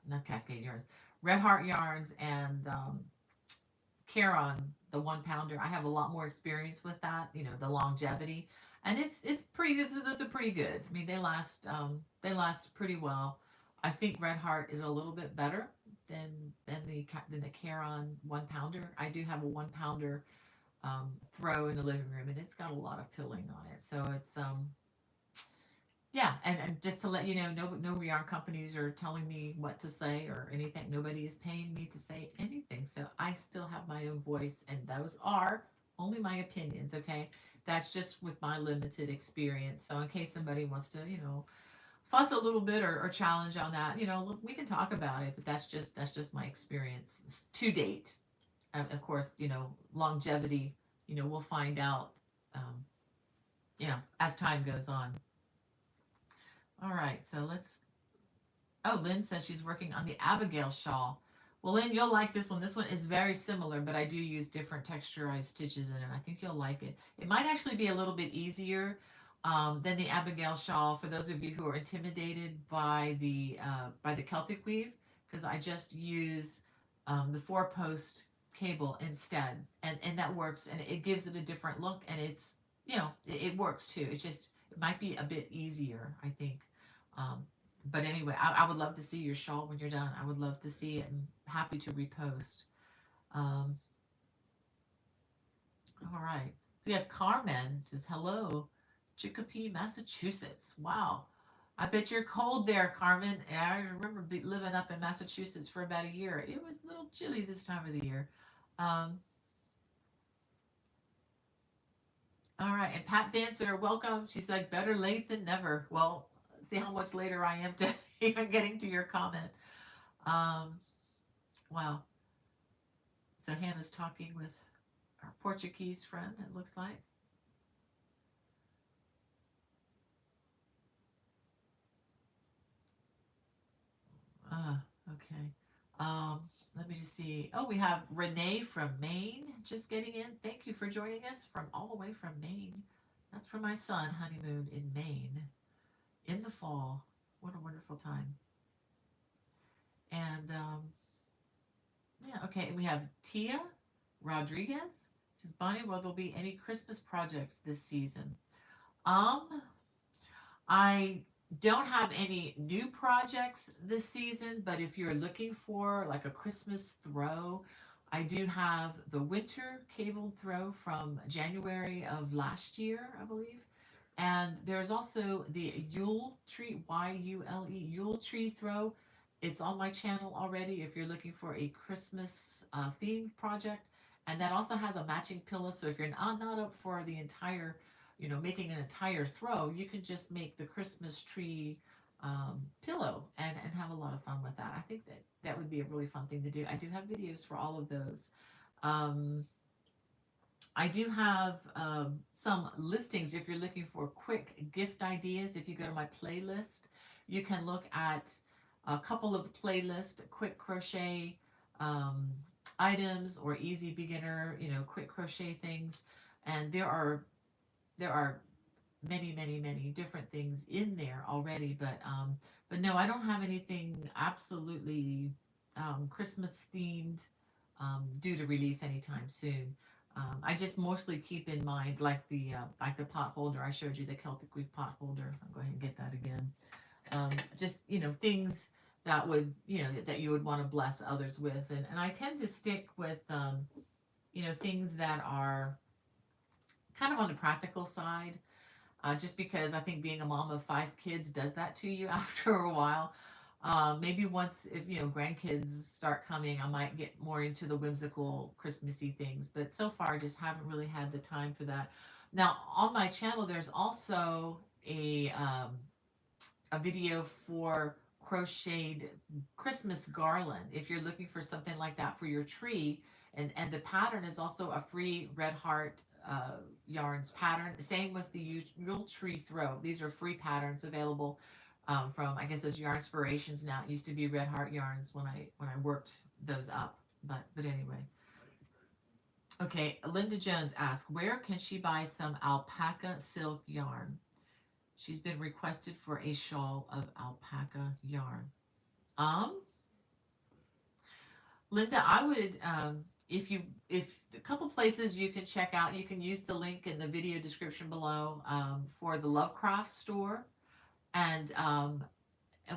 not Cascade yarns, Red Heart yarns and Caron, the 1 pounder. I have a lot more experience with that. The longevity, and it's pretty. Those are pretty good. I mean, they last pretty well. I think Red Heart is a little bit better than the Caron 1 pounder. I do have a 1 pounder throw in the living room, and it's got a lot of pilling on it. So it's yeah, and just to let you know, no yarn companies are telling me what to say or anything. Nobody is paying me to say anything. So I still have my own voice, and those are only my opinions, okay? That's just with my limited experience. So in case somebody wants to, fuss a little bit or challenge on that, we can talk about it, but that's just my experience to date. Of course, longevity, we'll find out, um, as time goes on. All right, so let's. Oh, Lynn says she's working on the Abigail shawl. Well, Lynn, you'll like this one. This one is very similar, but I do use different texturized stitches in it. I think you'll like it. It might actually be a little bit easier than the Abigail shawl for those of you who are intimidated by the Celtic weave, because I just use the 4-post cable instead, and that works, and it gives it a different look, and it's it works too. It might be a bit easier, I think. Um, but anyway, I would love to see your shawl when you're done. I would love to see it, and happy to repost. Um, all right. So we have Carmen says, hello, Chicopee, Massachusetts. Wow. I bet you're cold there, Carmen. I remember living up in Massachusetts for about a year. It was a little chilly this time of the year. Um, all right. And Pat Dancer, welcome. She's like, better late than never. Well, see how much later I am to even getting to your comment. Um, wow. So Hannah's talking with our Portuguese friend, it looks like. Okay. Um, Let me just see. Oh, we have Renee from Maine just getting in. Thank you for joining us from all the way from Maine. That's where my son honeymooned in Maine in the fall. What a wonderful time. And yeah, okay. And we have Tia Rodriguez. Says, Bonnie, will there be any Christmas projects this season? Um, I don't have any new projects this season, but if you're looking for like a Christmas throw, I do have the winter cabled throw from January of last year, I believe. And there's also the Yule tree, Yule, Yule tree throw. It's on my channel already if you're looking for a Christmas themed project. And that also has a matching pillow. So if you're not up for the entire, making an entire throw, you can just make the Christmas tree pillow and have a lot of fun with that. I think that that would be a really fun thing to do. I do have videos for all of those. Um, I do have some listings if you're looking for quick gift ideas. If you go to my playlist, you can look at a couple of playlists, quick crochet um, items or easy beginner, quick crochet things. And there are many different things in there already, but no, I don't have anything absolutely Christmas themed due to release anytime soon. I just mostly keep in mind like the pot holder I showed you, the Celtic Leaf pot holder. I'll go ahead and get that again. Just things that would that you would want to bless others with, and I tend to stick with things that are kind of on the practical side, just because I think being a mom of five kids does that to you after a while. Maybe once, if grandkids start coming, I might get more into the whimsical Christmassy things. But so far, I just haven't really had the time for that. Now, on my channel, there's also a video for crocheted Christmas garland. If you're looking for something like that for your tree, and the pattern is also a free Red Heart yarns pattern. Same with the Yule Tree Throw. These are free patterns available from, I guess, those Yarn Inspirations now. It used to be Red Heart yarns when I worked those up. But anyway. Okay, Linda Jones asks, where can she buy some alpaca silk yarn? She's been requested for a shawl of alpaca yarn. Um, Linda, I would, if a couple places you can check out, you can use the link in the video description below for the Lovecraft store. And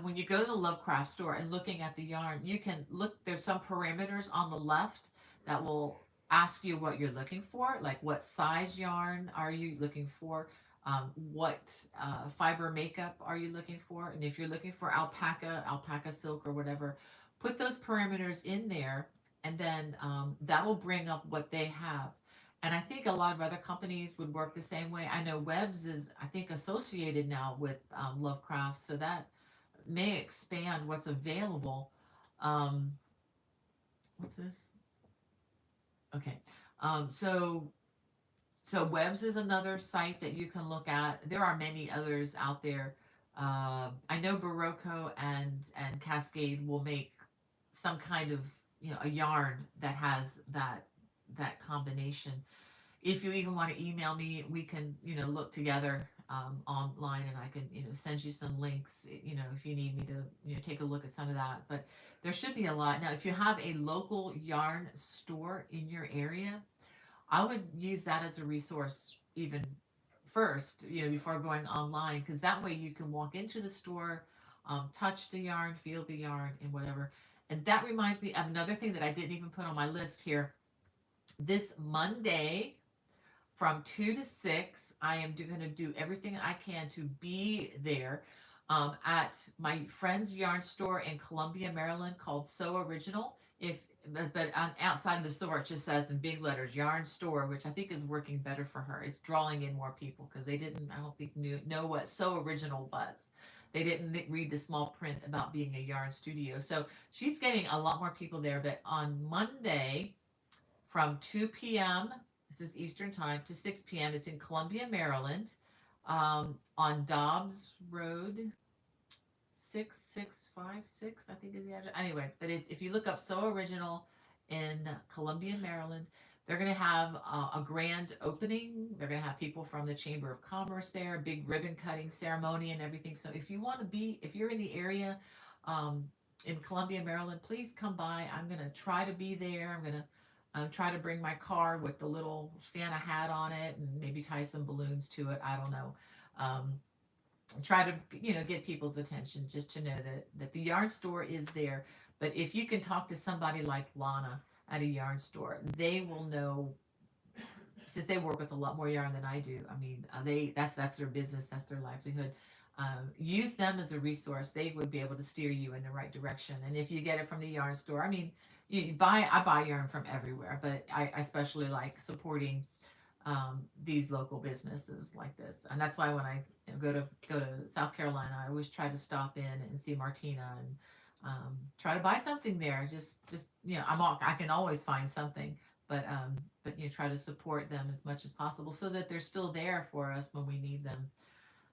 when you go to the Lovecraft store and looking at the yarn, you can look, there's some parameters on the left that will ask you what you're looking for, like what size yarn are you looking for, what fiber makeup are you looking for, and if you're looking for alpaca silk or whatever, put those parameters in there, and then that will bring up what they have. And I think a lot of other companies would work the same way. I know Webs is, I think, associated now with Lovecraft, so that may expand what's available. Um, what's this? Okay. So Webs is another site that you can look at. There are many others out there. I know Barocco and Cascade will make some kind of a yarn that has that combination. If you even want to email me, we can look together online, and I can send you some links, if you need me to take a look at some of that. But there should be a lot. Now, if you have a local yarn store in your area, I would use that as a resource even first, before going online, because that way you can walk into the store, touch the yarn, feel the yarn, and whatever. And that reminds me of another thing that I didn't even put on my list here. This Monday, from 2 to 6, I am going to do everything I can to be there at my friend's yarn store in Columbia, Maryland, called So Original. If but outside of the store, it just says in big letters yarn store, which I think is working better for her. It's drawing in more people because they didn't, I don't think, know what So Original was. They didn't read the small print about being a yarn studio. So she's getting a lot more people there. But on Monday, from 2 p.m., this is Eastern Time, to 6 p.m., it's in Columbia, Maryland, on Dobbs Road, 6656, I think is the address. Anyway, but if you look up So Original in Columbia, Maryland, they're going to have a grand opening. They're going to have people from the Chamber of Commerce there, big ribbon cutting ceremony and everything. So if you want to be, if you're in the area um, in Columbia, Maryland, please come by. I'm going to try to be there. I'm going to try to bring my car with the little Santa hat on it and maybe tie some balloons to it. I don't know. Um, try to, get people's attention, just to know that the yarn store is there. But if you can talk to somebody like Lana at a yarn store, they will know, since they work with a lot more yarn than I do. I mean, that's their business, that's their livelihood. Use them as a resource. They would be able to steer you in the right direction. And if you get it from the yarn store, I mean, I buy yarn from everywhere, but I especially like supporting these local businesses like this. And that's why when I, go to South Carolina, I always try to stop in and see Martina, and try to buy something there. Just I can always find something, but try to support them as much as possible so that they're still there for us when we need them.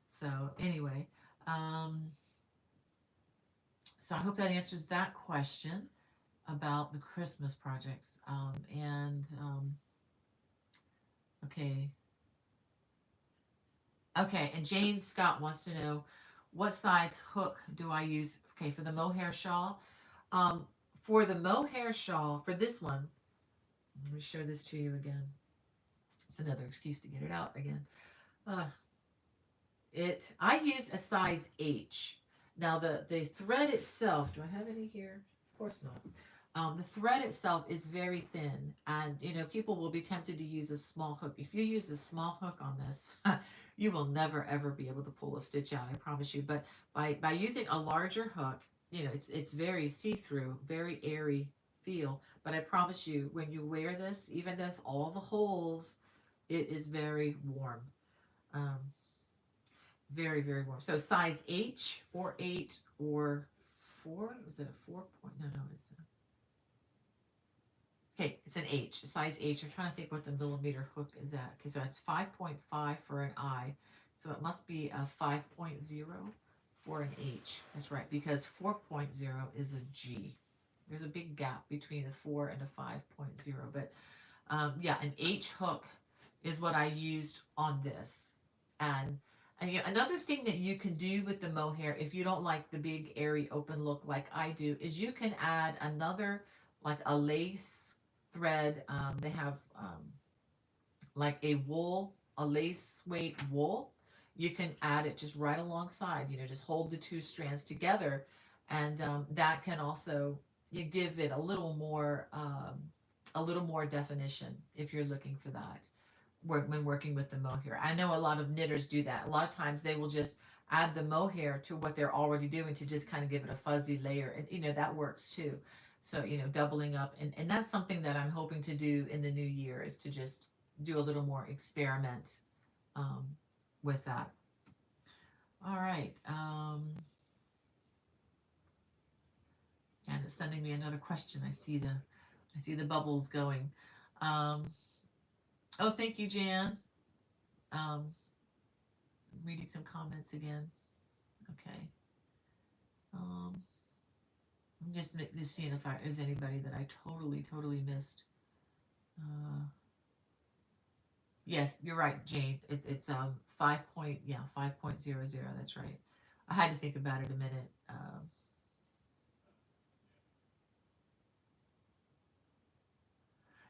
So anyway, um, so I hope that answers that question about the Christmas projects. And okay, okay, and Jane Scott wants to know, what size hook do I use? Okay, for the mohair shawl. Um, for the mohair shawl, for this one, let me show this to you again. It's another excuse to get it out again. Uh, I used a size H. Now the thread itself, do I have any here? Of course not. The thread itself is very thin, and people will be tempted to use a small hook. If you use a small hook on this, you will never ever be able to pull a stitch out. I promise you. But by using a larger hook, it's very see through, very airy feel. But I promise you, when you wear this, even with all the holes, it is very warm. Um, very, very warm. So size H or 8 or 4. Is it a 4 point? No, no, it's okay. It's an H, size H. I'm trying to think what the millimeter hook is at. Okay, so it's 5.5 for an I. So it must be a 5.0 for an H. That's right, because 4.0 is a G. There's a big gap between a 4 and a 5.0. But yeah, an H hook is what I used on this. And another thing that you can do with the mohair, if you don't like the big airy open look like I do, is you can add another, like a lace thread. They have like a lace weight wool. You can add it just right alongside. Just hold the two strands together, and that can also, you give it a little more definition if you're looking for that when working with the mohair. I know a lot of knitters do that. A lot of times they will just add the mohair to what they're already doing to just kind of give it a fuzzy layer. And that works too. So, doubling up. And that's something that I'm hoping to do in the new year, is to just do a little more experiment um, with that. All right. And it's sending me another question. I see the bubbles going. Um, oh, thank you, Jan. Um, reading some comments again. Okay. Um, I'm just seeing if there's anybody that I totally missed. Uh, yes, you're right, Jane. It's 5.00. That's right. I had to think about it a minute.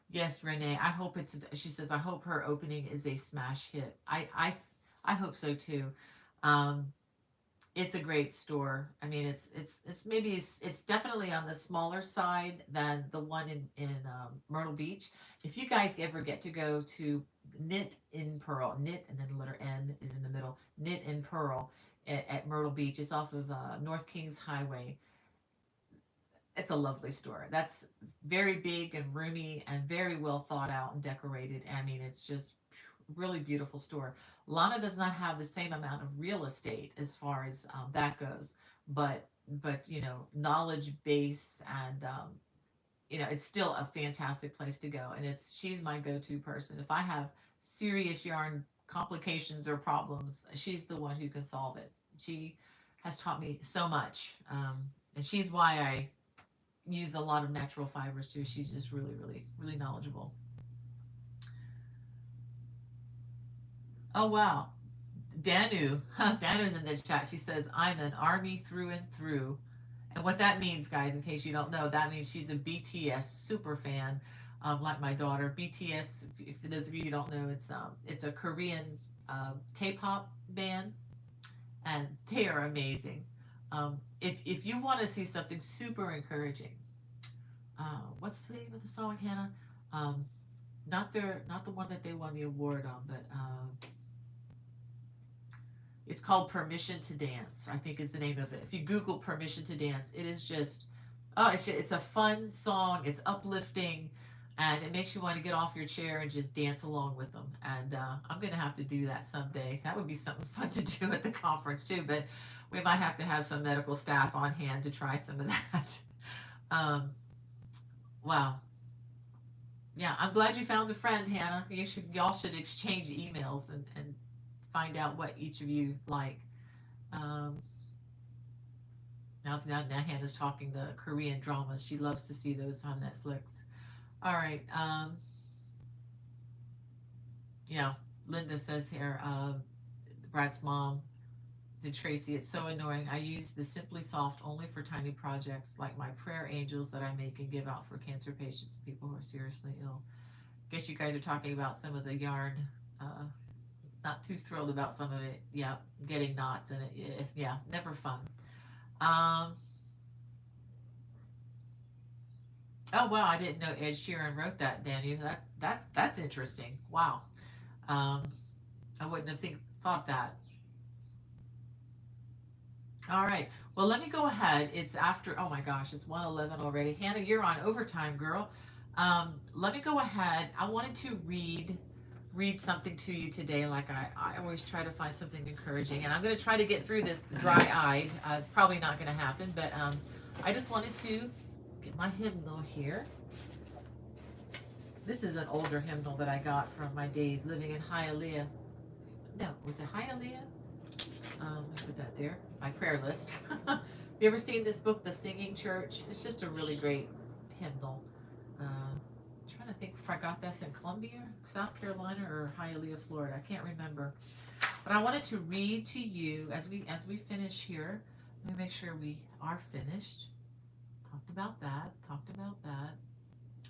Yes, Renee. I hope it's. She says, I hope her opening is a smash hit. I hope so too. Um, it's a great store. I mean, it's maybe it's definitely on the smaller side than the one in Myrtle Beach. If you guys ever get to go to Knit in Pearl, Knit and then the letter N is in the middle, Knit in Pearl at Myrtle Beach. It's off of North Kings Highway. It's a lovely store. That's very big and roomy and very well thought out and decorated. I mean, it's just really beautiful store. Lana does not have the same amount of real estate as far as that goes, but knowledge base, and it's still a fantastic place to go. And she's my go-to person. If I have serious yarn complications or problems, she's the one who can solve it. She has taught me so much, and she's why I use a lot of natural fibers too. She's just really, really, really knowledgeable. Oh wow, Danu, Danu's in the chat. She says, "I'm an army through and through," and what that means, guys, in case you don't know, that means she's a BTS super fan, like my daughter. BTS, for those of you who don't know, it's a Korean K-pop band, and they are amazing. If you want to see something super encouraging, what's the name of the song, Hannah? Um, not the one that they won the award on, but it's called Permission to Dance, I think is the name of it. If you Google Permission to Dance, it is just, oh, it's a fun song. It's uplifting, and it makes you want to get off your chair and just dance along with them. And I'm going to have to do that someday. That would be something fun to do at the conference too, but we might have to have some medical staff on hand to try some of that. um, wow. Yeah, I'm glad you found a friend, Hannah. Y'all should exchange emails and find out what each of you like. Um, now Hannah's talking the Korean dramas. She loves to see those on Netflix. All right. Yeah, Linda says here, Brad's mom, to Tracy, it's so annoying. I use the Simply Soft only for tiny projects like my prayer angels that I make and give out for cancer patients and people who are seriously ill. Guess you guys are talking about some of the yarn. Uh, not too thrilled about some of it. Yeah, getting knots in it. Yeah, never fun. Um, oh wow, I didn't know Ed Sheeran wrote that, Danny. That's interesting. Wow. Um, I wouldn't have thought that. All right. Well, let me go ahead. It's after. Oh my gosh, it's 1:11 already. Hannah, you're on overtime, girl. Let me go ahead. I wanted to read something to you today, like I always try to find something encouraging, and I'm going to try to get through this dry-eyed. Probably not going to happen, but I just wanted to get my hymnal here. This is an older hymnal that I got from my days living in Hialeah. No, was it Hialeah? Let me put that there. My prayer list. You ever seen this book, The Singing Church? It's just a really great hymnal. Trying to think if I got this in Columbia, South Carolina, or Hialeah, Florida. I can't remember. But I wanted to read to you as we finish here. Let me make sure we are finished. Talked about that. Talked about that.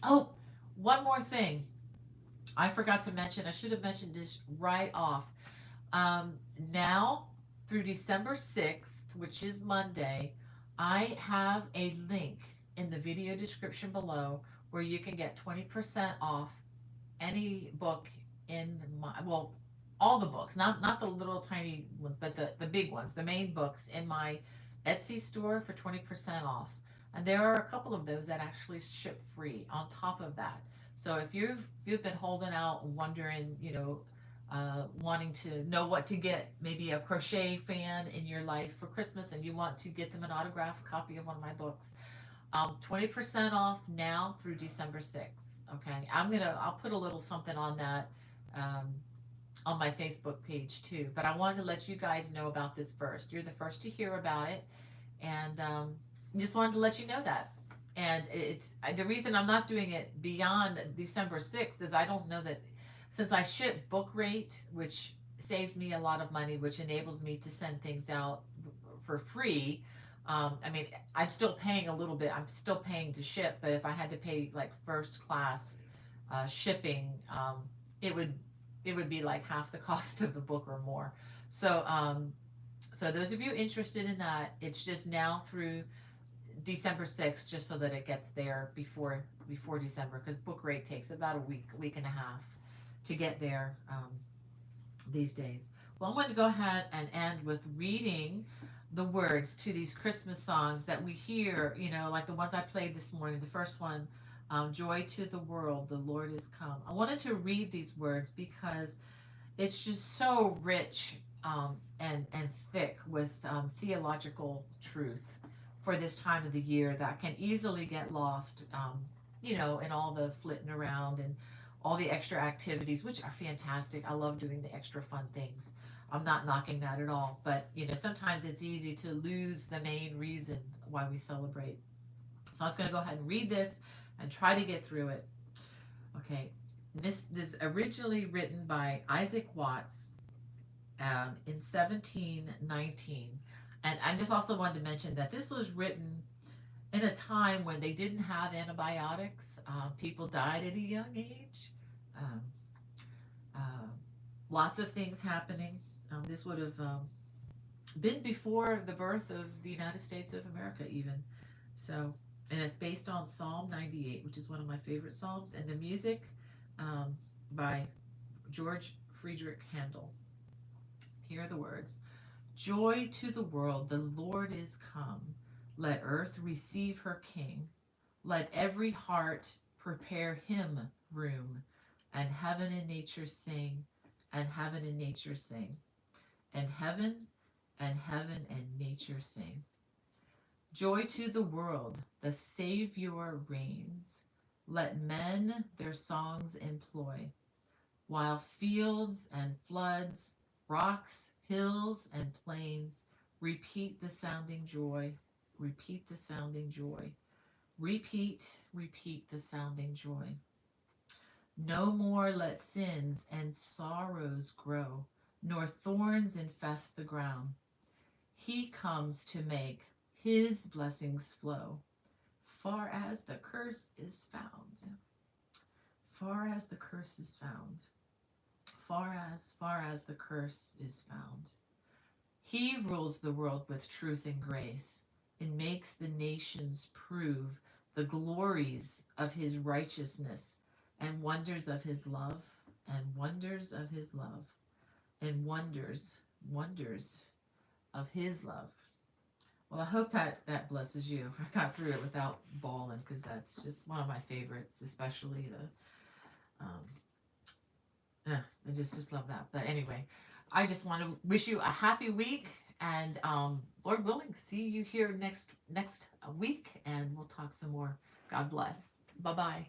Oh, one more thing. I forgot to mention. I should have mentioned this right off. Um, Now through December 6th, which is Monday, I have a link in the video description below where you can get 20% off any book in my, well, all the books, not the little tiny ones, but the big ones, the main books in my Etsy store for 20% off. And there are a couple of those that actually ship free on top of that. So if you've been holding out, wondering, wanting to know what to get, maybe a crochet fan in your life for Christmas, and you want to get them an autographed copy of one of my books, 20% off now through December 6th. Okay, I'll put a little something on that, um, on my Facebook page too. But I wanted to let you guys know about this first. You're the first to hear about it, and just wanted to let you know that. And it's the reason I'm not doing it beyond December 6th is I don't know that, since I ship book rate, which saves me a lot of money, which enables me to send things out for free. I mean, I'm still paying a little bit. I'm still paying to ship, but if I had to pay like first class shipping, it would it would be like half the cost of the book or more. So, so those of you interested in that, it's just now through December 6th, just so that it gets there before December, because book rate takes about a week and a half to get there, these days. Well, I'm going to go ahead and end with reading the words to these Christmas songs that we hear, like the ones I played this morning. The first one, Joy to the World, the Lord is come. I wanted to read these words because it's just so rich, and thick with theological truth for this time of the year that can easily get lost, in all the flitting around and all the extra activities, which are fantastic. I love doing the extra fun things. I'm not knocking that at all, but sometimes it's easy to lose the main reason why we celebrate. So I was going to go ahead and read this and try to get through it. Okay, this originally written by Isaac Watts, in 1719. And I just also wanted to mention that this was written in a time when they didn't have antibiotics. People died at a young age. Um, uh, Lots of things happening. This would have been before the birth of the United States of America, even. So, and it's based on Psalm 98, which is one of my favorite psalms, and the music um, by George Friedrich Handel. Here are the words: Joy to the world, the Lord is come. Let earth receive her King. Let every heart prepare him room, and heaven and nature sing, and heaven and nature sing, and heaven and nature sing. Joy to the world, the Savior reigns. Let men their songs employ, while fields and floods, rocks, hills, and plains repeat the sounding joy, repeat the sounding joy, repeat, repeat the sounding joy. No more let sins and sorrows grow, nor thorns infest the ground. He comes to make his blessings flow, far as the curse is found, far as the curse is found, far as the curse is found. He rules the world with truth and grace, and makes the nations prove the glories of his righteousness, and wonders of his love, and wonders of his love, and wonders of his love. Well, I hope that that blesses you. I got through it without bawling because that's just one of my favorites, especially the yeah, I just love that. But anyway, I just want to wish you a happy week, and Lord willing, see you here next week, and we'll talk some more. God bless. Bye bye.